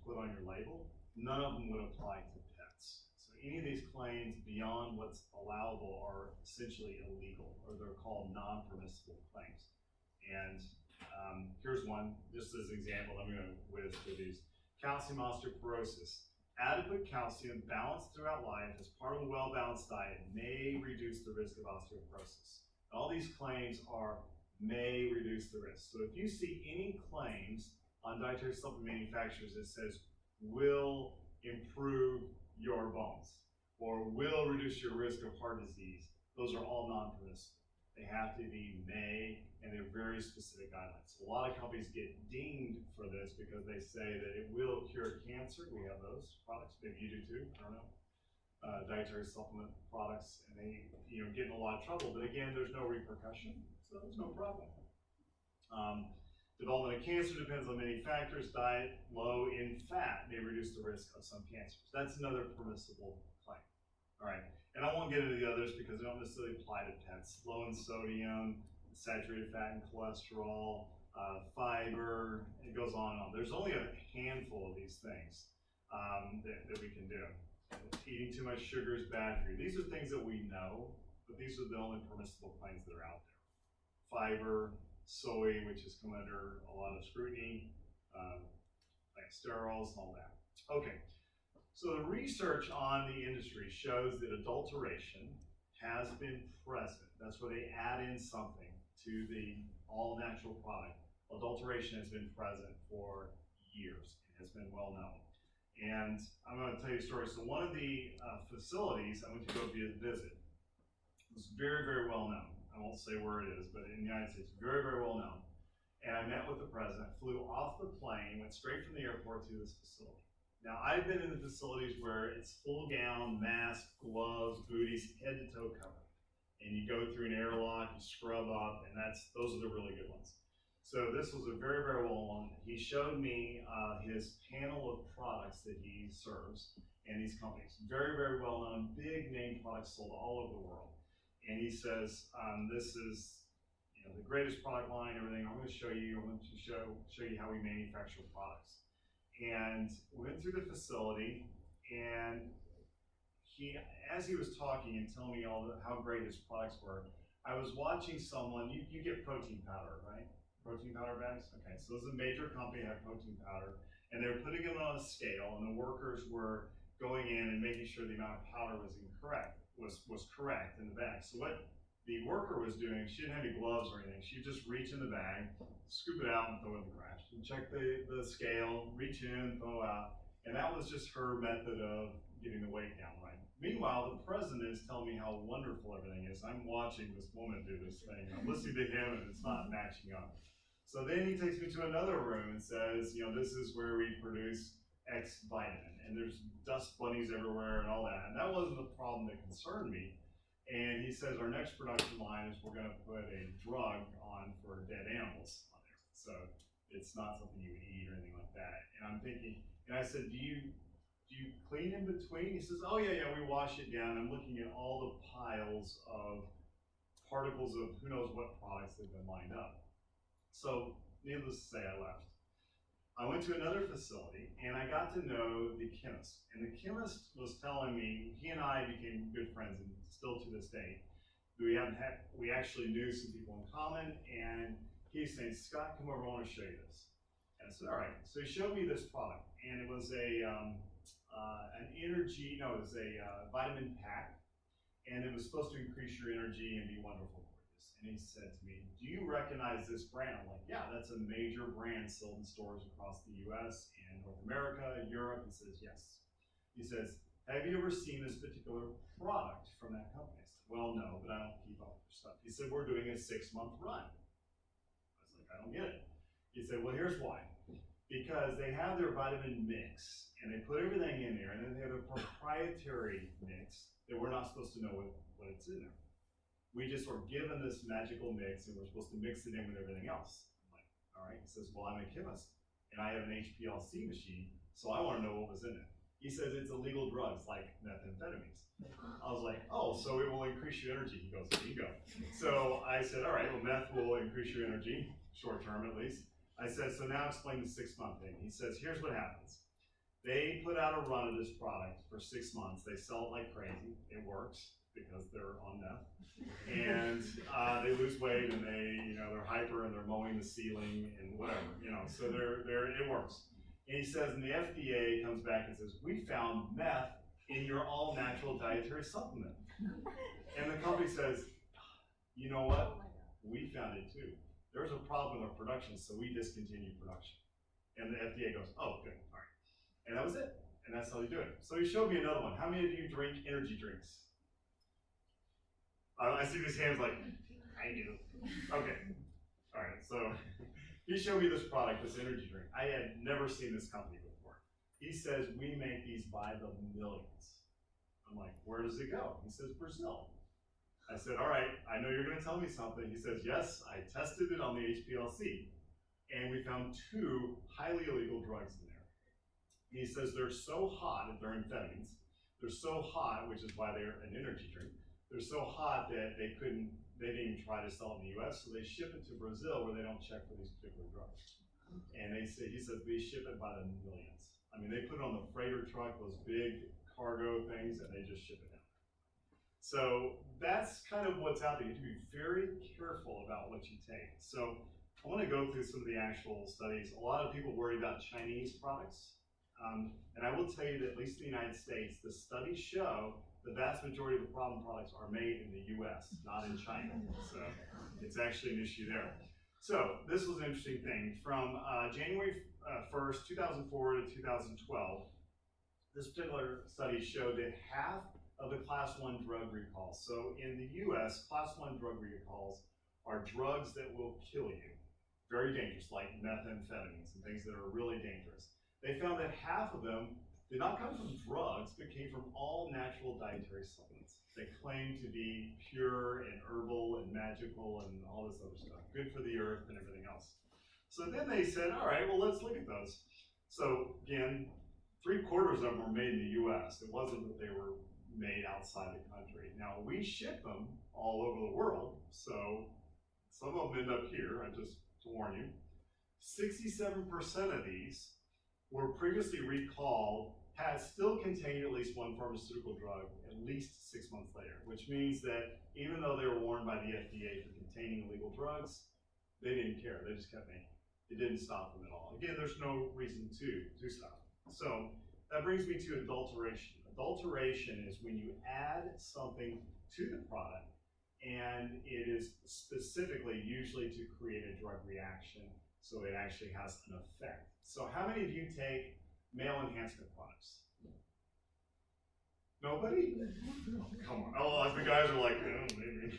put on your label. None of them would apply to pets. So any of these claims beyond what's allowable are essentially illegal, or they're called non-permissible claims. And here's one, just as an example. I'm going to whiz through these. Calcium osteoporosis. Adequate calcium balanced throughout life as part of a well-balanced diet may reduce the risk of osteoporosis. All these claims are may reduce the risk. So if you see any claims on dietary supplement manufacturers that says will improve your bones or will reduce your risk of heart disease, those are all non-permissible. They have to be may, and they're very specific guidelines. A lot of companies get dinged for this because they say that it will cure cancer. We have those products. Maybe you do too. I don't know. Dietary supplement products, and they get in a lot of trouble. But again, there's no repercussion, so there's no problem. Development of cancer depends on many factors. Diet low in fat may reduce the risk of some cancers. That's another permissible claim. All right, and I won't get into the others because they don't necessarily apply to pets. Low in sodium, saturated fat and cholesterol, fiber, it goes on and on. There's only a handful of these things that we can do. Eating too much sugar is bad for you. These are things that we know, but these are the only permissible claims that are out there. Fiber, soy, which has come under a lot of scrutiny, like sterols and all that. Okay, so the research on the industry shows that adulteration has been present. That's where they add in something to the all-natural product. Adulteration has been present for years. It has been well known. And I'm going to tell you a story. So one of the facilities I went to go visit was very, very well known. I won't say where it is, but in the United States, very, very well known. And I met with the president, flew off the plane, went straight from the airport to this facility. Now, I've been in the facilities where it's full gown, mask, gloves, booties, head to toe covered. And you go through an airlock, you scrub up, and those are the really good ones. So this was a very, very well known. He showed me his panel of products that he serves and these companies. Very, very well known, big name products sold all over the world. And he says, this is the greatest product line, everything. I'm going to show you how we manufacture products. And we went through the facility, and as he was talking and telling me how great his products were, I was watching someone, you get protein powder, right? Protein powder bags? Okay, so this is a major company that had protein powder, and they were putting it on a scale, and the workers were going in and making sure the amount of powder was correct in the bag. So what the worker was doing, she didn't have any gloves or anything. She'd just reach in the bag, scoop it out, and throw it in the trash. And check the scale, reach in, throw out. And that was just her method of getting the weight down right. Meanwhile, the president is telling me how wonderful everything is. I'm watching this woman do this thing. I'm listening to him, and it's not matching up. So then he takes me to another room and says, this is where we produce X vitamin. And there's dust bunnies everywhere and all that. And that wasn't the problem that concerned me. And he says our next production line is we're going to put a drug on for dead animals on there. So it's not something you would eat or anything like that. And I'm thinking, and I said, do you clean in between? He says, oh yeah, we wash it down. I'm looking at all the piles of particles of who knows what products they've been lined up. So needless to say, I left. I went to another facility and I got to know the chemist. And the chemist was telling me, he and I became good friends and still to this day. We actually knew some people in common, and he's saying, Scott, come over, I want to show you this. And I said, all right. So he showed me this product, and it was a vitamin pack, and it was supposed to increase your energy and be wonderful for you. And he said to me, do you recognize this brand? I'm like, yeah, that's a major brand sold in stores across the US and North America, Europe. He says, yes. He says, have you ever seen this particular product from that company? I said, well, no, but I don't keep up with their stuff. He said, we're doing a 6-month run. I was like, I don't get it. He said, well, here's why. Because they have their vitamin mix, and they put everything in there, and then they have a proprietary mix that we're not supposed to know what it's in there. We just were given this magical mix, and we're supposed to mix it in with everything else. I'm like, all right. He says, well, I'm a chemist, and I have an HPLC machine, so I want to know what was in it. He says it's illegal drugs like methamphetamines. I was like, oh, so it will increase your energy. He goes, bingo. So I said, all right, well, meth will increase your energy, short term at least. I said, so now explain the 6-month thing. He says, here's what happens. They put out a run of this product for 6 months. They sell it like crazy. It works because they're on meth. And they lose weight, and they're hyper, and they're mowing the ceiling and whatever, so it works. And he says, and the FDA comes back and says, we found meth in your all-natural dietary supplement. And the company says, you know what? We found it too. There's a problem with our production, so we discontinued production. And the FDA goes, oh, good, all right. And that was it. And that's how they do it. So he showed me another one. How many of you drink energy drinks? I see these hands like, I do. Okay, all right, so he showed me this product, this energy drink. I had never seen this company before. He says, we make these by the millions. I'm like, where does it go? He says, Brazil. I said, all right, I know you're gonna tell me something. He says, yes, I tested it on the HPLC, and we found 2 highly illegal drugs in there. He says they're so hot, they're amphetamines, they're so hot, which is why they're an energy drink, they're so hot that they didn't even try to sell it in the US, so they ship it to Brazil where they don't check for these particular drugs. And he said they ship it by the millions. I mean, they put it on the freighter truck, those big cargo things, and they just ship it down. So that's kind of what's out there. You have to be very careful about what you take. So I want to go through some of the actual studies. A lot of people worry about Chinese products. And I will tell you that at least in the United States, the studies show the vast majority of the problem products are made in the US, not in China. So it's actually an issue there. So this was an interesting thing. From January 1st, 2004 to 2012, this particular study showed that half of the class 1 drug recalls. So in the US, class 1 drug recalls are drugs that will kill you. Very dangerous, like methamphetamines and things that are really dangerous. They found that half of them did not come from drugs, but came from all natural dietary supplements. They claim to be pure and herbal and magical and all this other stuff, good for the earth and everything else. So then they said, all right, well, let's look at those. So again, 3/4 of them were made in the US. It wasn't that they were made outside the country. Now, we ship them all over the world, so some of them end up here, just to warn you. 67% of these were previously recalled, still contained at least one pharmaceutical drug at least 6 months later, which means that even though they were warned by the FDA for containing illegal drugs, they didn't care, they just kept making it. It didn't stop them at all. Again, there's no reason to stop. So that brings me to adulteration. Adulteration is when you add something to the product, and it is specifically usually to create a drug reaction, so it actually has an effect. So how many of you take male enhancement products? Nobody? Oh, come on. Oh, the guys are like, oh, maybe.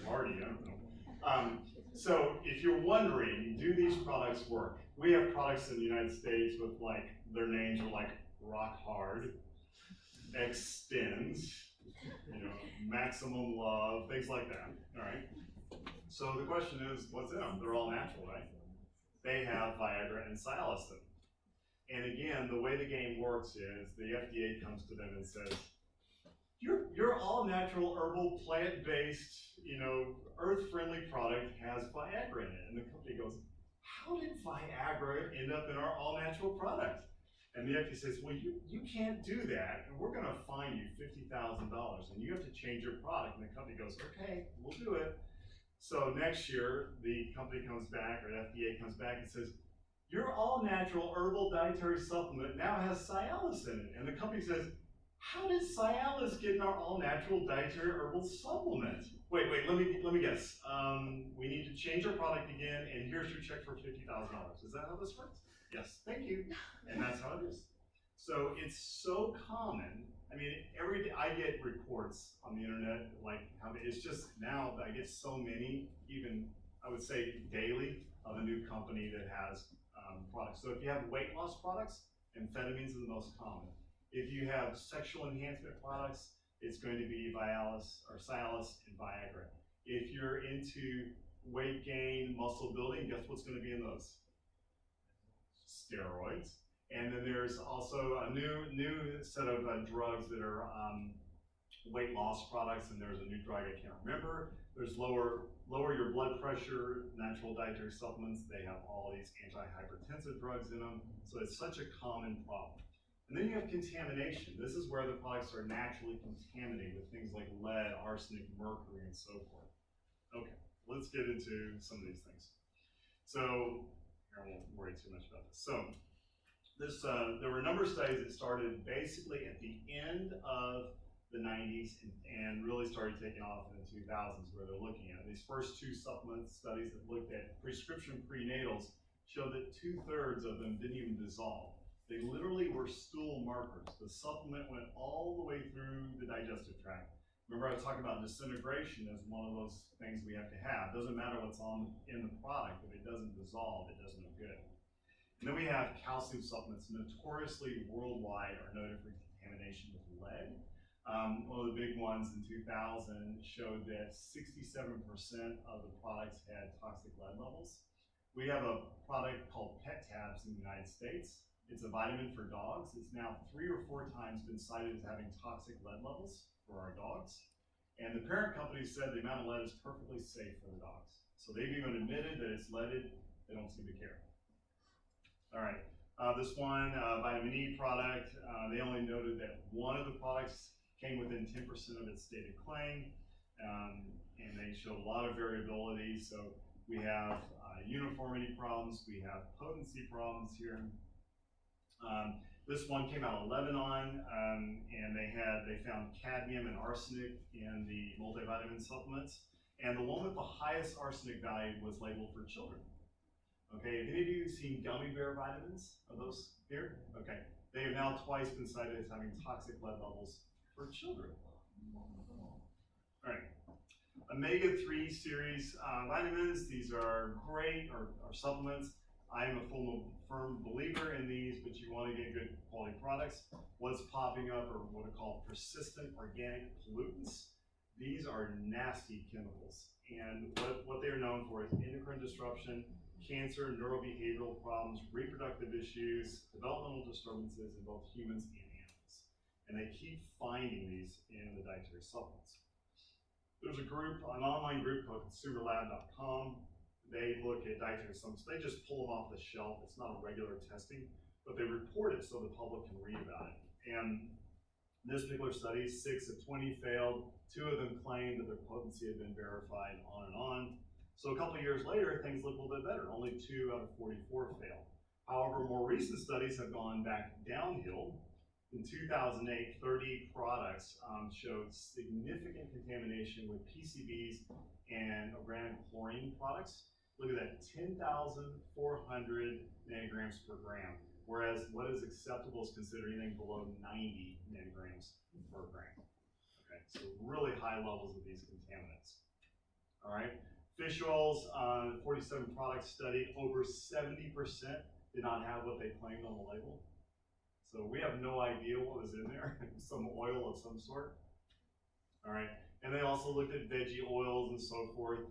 Marty, I don't know. So if you're wondering, do these products work? We have products in the United States with their names are like Rock Hard, Extends, Maximum Love, things like that, all right? So the question is, what's in them? They're all natural, right? They have Viagra and Cialis in them. And again, the way the game works is the FDA comes to them and says, your all natural, herbal, plant-based, earth-friendly product has Viagra in it. And the company goes, how did Viagra end up in our all-natural product? And the FDA says, well, you can't do that, and we're gonna fine you $50,000, and you have to change your product. And the company goes, okay, we'll do it. So next year, the company comes back, or FDA comes back and says, your all-natural herbal dietary supplement now has Cialis in it. And the company says, how did Cialis get in our all-natural dietary herbal supplement? Wait, let me guess. We need to change our product again, and here's your check for $50,000. Is that how this works? Yes, thank you. And that's how it is. So it's so common. I mean, every day I get reports on the internet, like it's just now I get so many, even I would say daily, of a new company that has products. So if you have weight loss products, amphetamines are the most common. If you have sexual enhancement products, it's going to be Cialis and Viagra. If you're into weight gain, muscle building, guess what's going to be in those? Steroids. And then there's also a new set of drugs that are weight loss products, and there's a new drug I can't remember. There's lower your blood pressure, natural dietary supplements. They have all these antihypertensive drugs in them. So it's such a common problem. And then you have contamination. This is where the products are naturally contaminated with things like lead, arsenic, mercury, and so forth. Okay, let's get into some of these things. So, here I won't worry too much about this. So, there were a number of studies that started basically at the end of the 90s and really started taking off in the 2000s, where they're looking at these first two supplement studies that looked at prescription prenatals showed that 2/3 of them didn't even dissolve. They literally were stool markers. The supplement went all the way through the digestive tract. Remember, I was talking about disintegration as one of those things we have to have. It doesn't matter what's in the product. If it doesn't dissolve, it doesn't look good. And then we have calcium supplements, notoriously worldwide are noted for contamination with lead. One of the big ones in 2000 showed that 67% of the products had toxic lead levels. We have a product called Pet Tabs in the United States. It's a vitamin for dogs. It's now 3 or 4 times been cited as having toxic lead levels for our dogs. And the parent company said the amount of lead is perfectly safe for the dogs. So they've even admitted that it's leaded. They don't seem to care. All right, this one, vitamin E product, they only noted that one of the products came within 10% of its stated claim, and they showed a lot of variability. So we have uniformity problems, we have potency problems here. This one came out of Lebanon, and they found cadmium and arsenic in the multivitamin supplements. And the one with the highest arsenic value was labeled for children. Okay, have any of you seen gummy bear vitamins? Are those here? Okay, they have now twice been cited as having toxic lead levels for children. All right, omega-3 series vitamins, these are great, or supplements. I am a firm believer in these, but you want to get good quality products. What's popping up are what are called persistent organic pollutants. These are nasty chemicals, and what they are known for is endocrine disruption, cancer, neurobehavioral problems, reproductive issues, developmental disturbances in both humans and animals. And they keep finding these in the dietary supplements. There's a group, an online group called consumerlab.com. They look at dietary supplements. They just pull them off the shelf. It's not a regular testing, but they report it so the public can read about it. And this particular study, 6 of 20 failed. 2 of them claimed that their potency had been verified, on and on. So a couple of years later, things look a little bit better. Only 2 out of 44 failed. However, more recent studies have gone back downhill. In 2008, 30 products showed significant contamination with PCBs and organic chlorine products. Look at that, 10,400 nanograms per gram, whereas what is acceptable is considered anything below 90 nanograms per gram. Okay, so really high levels of these contaminants. All right, fish oils, 47 product study, over 70% did not have what they claimed on the label. So we have no idea what was in there, some oil of some sort. All right, and they also looked at veggie oils and so forth.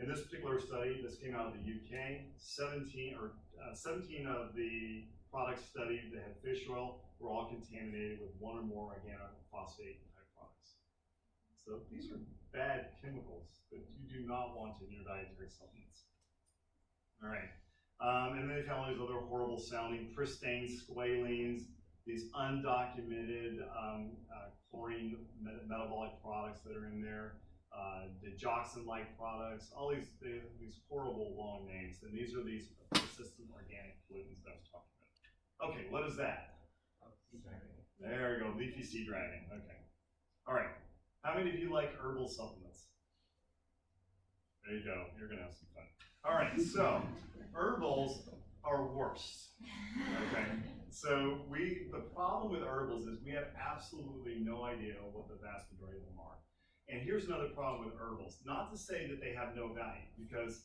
In this particular study, this came out of the UK, 17 of the products studied that had fish oil were all contaminated with 1 or more organophosphate type products. So these are bad chemicals that you do not want in your dietary supplements. All right, And then they found all these other horrible sounding pristane squalene, these undocumented chlorine metabolic products that are in there, digoxin-like products, all these horrible long names. And these are these persistent organic pollutants that I was talking about. Okay, what is that? There we go, leafy sea dragon. Okay. All right. How many of you like herbal supplements? There you go. You're gonna have some fun. All right. So herbals are worse. Okay. So the problem with herbals is we have absolutely no idea what the vast majority of them are. And here's another problem with herbals. Not to say that they have no value, because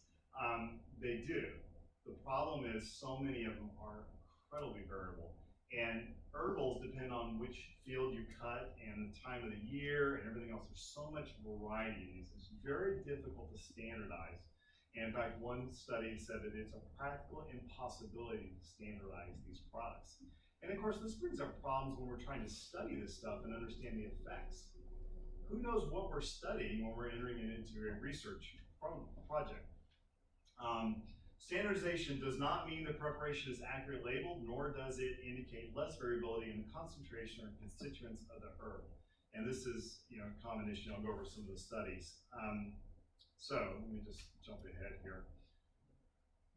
they do. The problem is so many of them are incredibly variable. And herbals depend on which field you cut and the time of the year and everything else. There's so much variety in these. It's very difficult to standardize. And in fact, one study said that it's a practical impossibility to standardize these products. And of course, this brings up problems when we're trying to study this stuff and understand the effects. Who knows what we're studying when we're entering it into a research project? Standardization does not mean the preparation is accurately labeled, nor does it indicate less variability in the concentration or constituents of the herb. And this is, a common issue. I'll go over some of the studies. So let me just jump ahead here.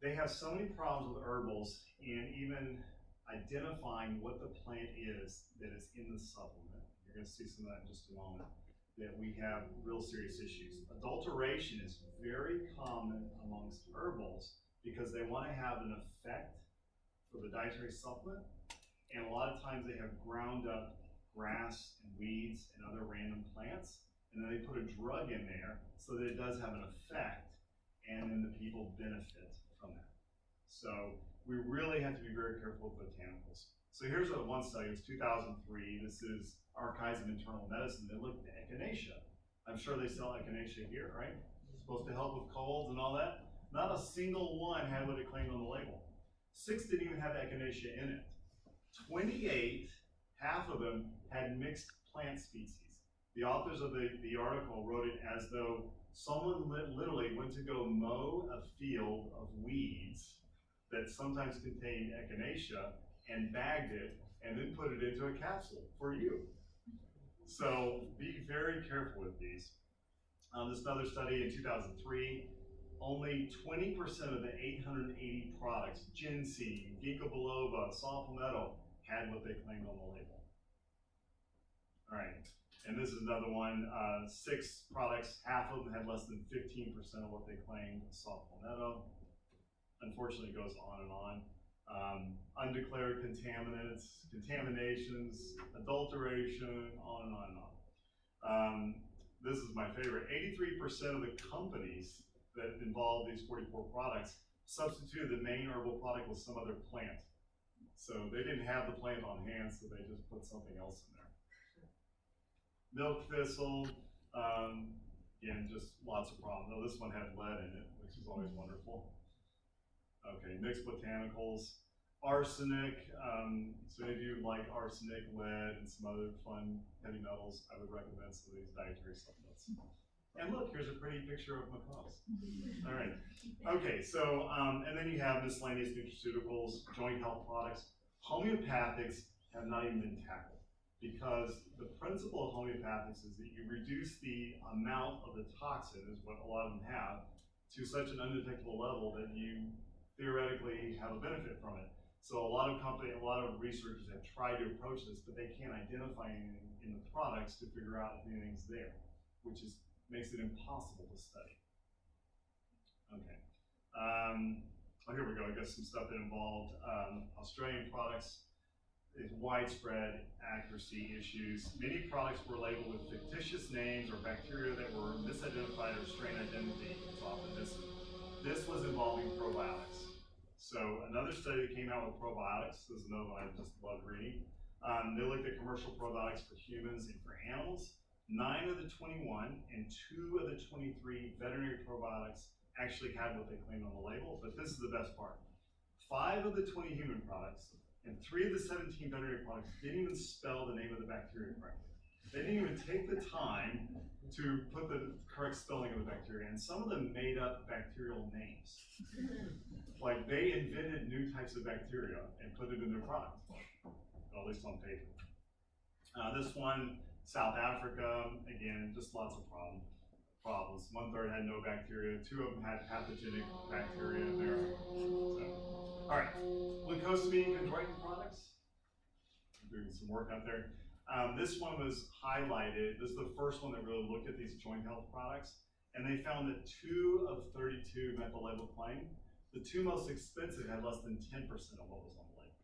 They have so many problems with herbals in even identifying what the plant is that is in the supplement. You're going to see some of that in just a moment. That we have real serious issues. Adulteration is very common amongst herbals because they want to have an effect for the dietary supplement, and a lot of times they have ground up grass and weeds and other random plants, and then they put a drug in there so that it does have an effect, and then the people benefit from that. So we really have to be very careful with botanicals. So here's one study. It was 2003. This is Archives of Internal Medicine. They looked at echinacea. I'm sure they sell echinacea here, right? It's supposed to help with colds and all that. Not a single one had what it claimed on the label. 6 didn't even have echinacea in it. 28, half of them had mixed plant species. The authors of the article wrote it as though someone literally went to go mow a field of weeds that sometimes contained echinacea and bagged it and then put it into a capsule for you. So be very careful with these. This another study in 2003, only 20% of the 880 products, ginseng, ginkgo biloba, saw palmetto, had what they claimed on the label. All right, and this is another one, 6 products, half of them had less than 15% of what they claimed, saw palmetto. Unfortunately, it goes on and on. Undeclared contaminants, contaminations, adulteration, on and on and on. This is my favorite. 83% of the companies that involve these 44 products substituted the main herbal product with some other plant. So they didn't have the plant on hand, so they just put something else in there. Milk thistle, again, just lots of problems. Oh, this one had lead in it, which is always wonderful. Okay, mixed botanicals, arsenic. So if you like arsenic, lead, and some other fun heavy metals, I would recommend some of these dietary supplements. And look, here's a pretty picture of macaws. All right. Okay, so, and then you have miscellaneous nutraceuticals, joint health products. Homeopathics have not even been tackled because the principle of homeopathics is that you reduce the amount of the toxin, is what a lot of them have, to such an undetectable level that you theoretically have a benefit from it. So a lot of researchers have tried to approach this, but they can't identify anything in the products to figure out if anything's there, which makes it impossible to study. Okay. Oh, here we go. I got some stuff that involved Australian products. There's widespread accuracy issues. Many products were labeled with fictitious names or bacteria that were misidentified or strain identity. It's often missing. This was involving probiotics. So another study that came out with probiotics, this is another one I just love reading. They looked at commercial probiotics for humans and for animals. 9 of the 21 and 2 of the 23 veterinary probiotics actually had what they claimed on the label, but this is the best part. 5 of the 20 human products and 3 of the 17 veterinary products didn't even spell the name of the bacteria correctly. They didn't even take the time to put the correct spelling of the bacteria, and some of them made up bacterial names. Like they invented new types of bacteria and put it in their product, well, at least on paper. This one, South Africa, again, just lots of problems. 1/3 had no bacteria, 2 of them had pathogenic bacteria in there. So, all right, glucosamine chondroitin products. I'm doing some work out there. This one was highlighted. This is the first one that really looked at these joint health products, and they found that 2 of 32 met the label claim. The 2 most expensive had less than 10% of what was on the label.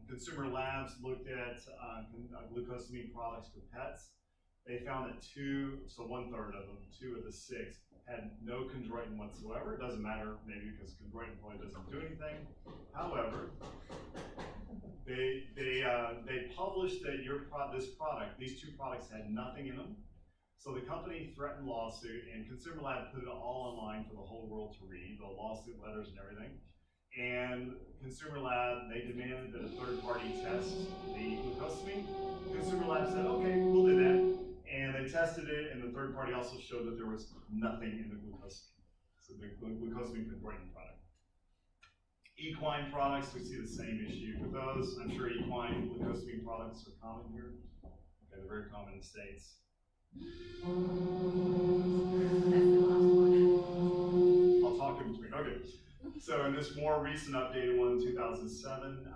Consumer Labs looked at glucosamine products for pets. They found that 1/3 of them, 2 of the 6, had no chondroitin whatsoever. It doesn't matter, maybe because chondroitin probably doesn't do anything. However, they published that these 2 products had nothing in them. So the company threatened lawsuit, and Consumer Lab put it all online for the whole world to read, the lawsuit letters and everything. And Consumer Lab, they demanded that a third party test the glucosamine. Consumer Lab said, okay, we'll do that. And they tested it, and the third party also showed that there was nothing in the glucosamine. So the glucosamine chondroitin product. Equine products, we see the same issue with those. I'm sure equine glucosamine products are common here. Okay, they're very common in the States. I'll talk in between. Okay. So in this more recent updated one, 2007,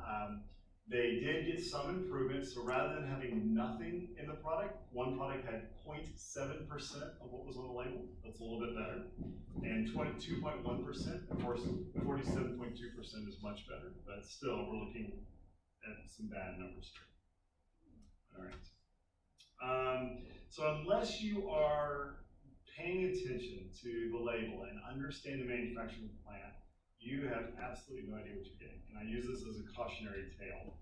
they did get some improvement. So rather than having nothing in the product, one product had 0.7% of what was on the label. That's a little bit better. And 22.1%, of course, 47.2% is much better. But still, we're looking at some bad numbers here. All right. So unless you are paying attention to the label and understand the manufacturing plant, you have absolutely no idea what you're getting. And I use this as a cautionary tale.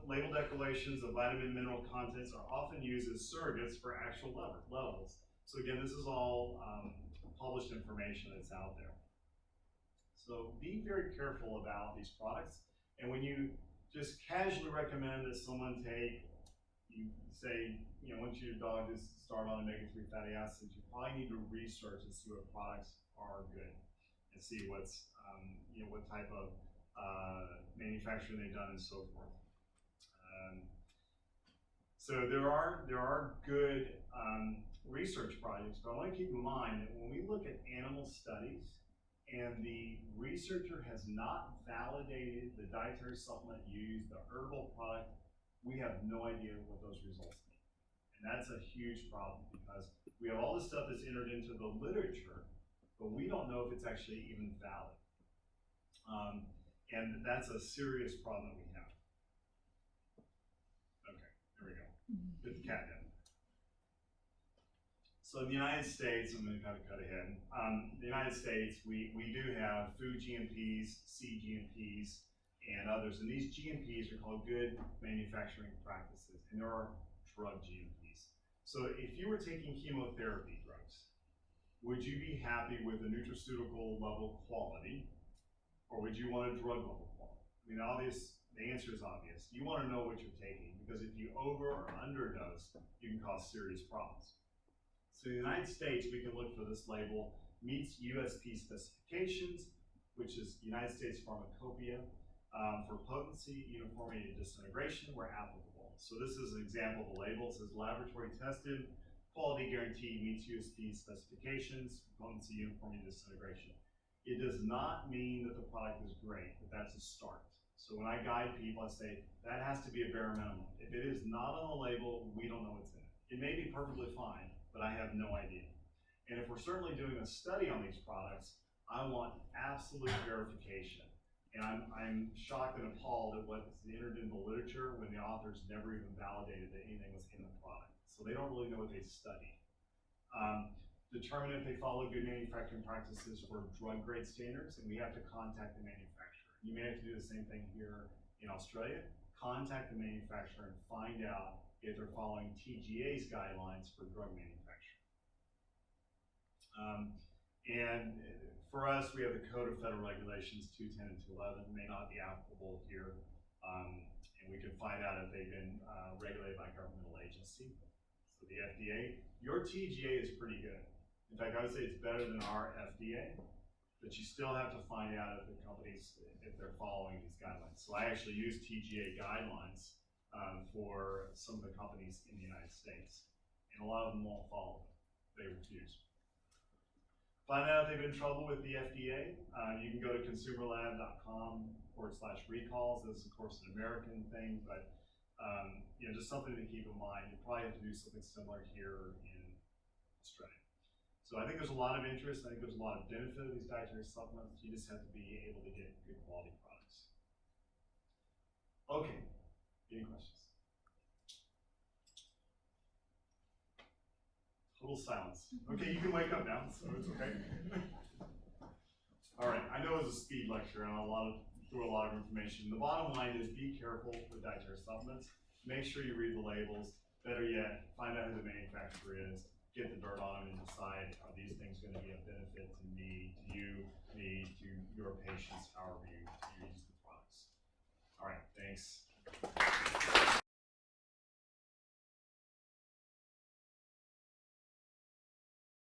Label declarations of vitamin mineral contents are often used as surrogates for actual levels. So again, this is all published information that's out there. So be very careful about these products. And when you just casually recommend that someone take, you say, I want your dog to start on omega-3 fatty acids, you probably need to research and see what products are good and see what's, what type of manufacturing they've done and so forth. So there are good research projects, but I want to keep in mind that when we look at animal studies and the researcher has not validated the dietary supplement used, the herbal product, we have no idea what those results mean. And that's a huge problem because we have all this stuff that's entered into the literature, but we don't know if it's actually even valid. And that's a serious problem that we have. Okay, there we go. Get the cat down. So in the United States, I'm going to kind of cut ahead. The United States, we do have food GMPs, CGMPs, and others. And these GMPs are called good manufacturing practices, and there are drug GMPs. So if you were taking chemotherapy drugs, would you be happy with the nutraceutical level quality, or would you want a drug level quality? I mean, the answer is obvious. You want to know what you're taking, because if you over or underdose, you can cause serious problems. So in the United States, we can look for this label, meets USP specifications, which is United States Pharmacopoeia, for potency, uniformity, and disintegration where applicable. So this is an example of the label. It says laboratory tested, quality guaranteed, meets USP specifications, potency, uniformity, and disintegration. It does not mean that the product is great, but that's a start. So when I guide people, I say that has to be a bare minimum. If it is not on the label, we don't know what's in it. It may be perfectly fine, but I have no idea. And if we're certainly doing a study on these products, I want absolute verification. And I'm shocked and appalled at what is entered in the literature when the authors never even validated that anything was in the product. So they don't really know what they studied. Determine if they follow good manufacturing practices for drug grade standards, and we have to contact the manufacturer. You may have to do the same thing here in Australia. Contact the manufacturer and find out if they're following TGA's guidelines for drug manufacturing. And for us, we have the Code of Federal Regulations 210 and 211. It may not be applicable here and we can find out if they've been regulated by a governmental agency. So the FDA, your TGA is pretty good. In fact, I would say it's better than our FDA, but you still have to find out if the companies, if they're following these guidelines. So I actually use TGA guidelines for some of the companies in the United States, and a lot of them won't follow them. They refuse. Find out if they've been in trouble with the FDA. You can go to consumerlab.com/recalls. This is, of course, an American thing, but just something to keep in mind. You probably have to do something similar here in Australia. So I think there's a lot of interest. I think there's a lot of benefit of these dietary supplements. You just have to be able to get good quality products. Okay, any questions? Total silence. Okay, you can wake up now, so it's okay. All right, I know it was a speed lecture and threw a lot of information. The bottom line is be careful with dietary supplements. Make sure you read the labels. Better yet, find out who the manufacturer is. Get the dirt on them and decide, are these things going to be a benefit to me, to you, me, to your patients, however you use the products. All right, thanks.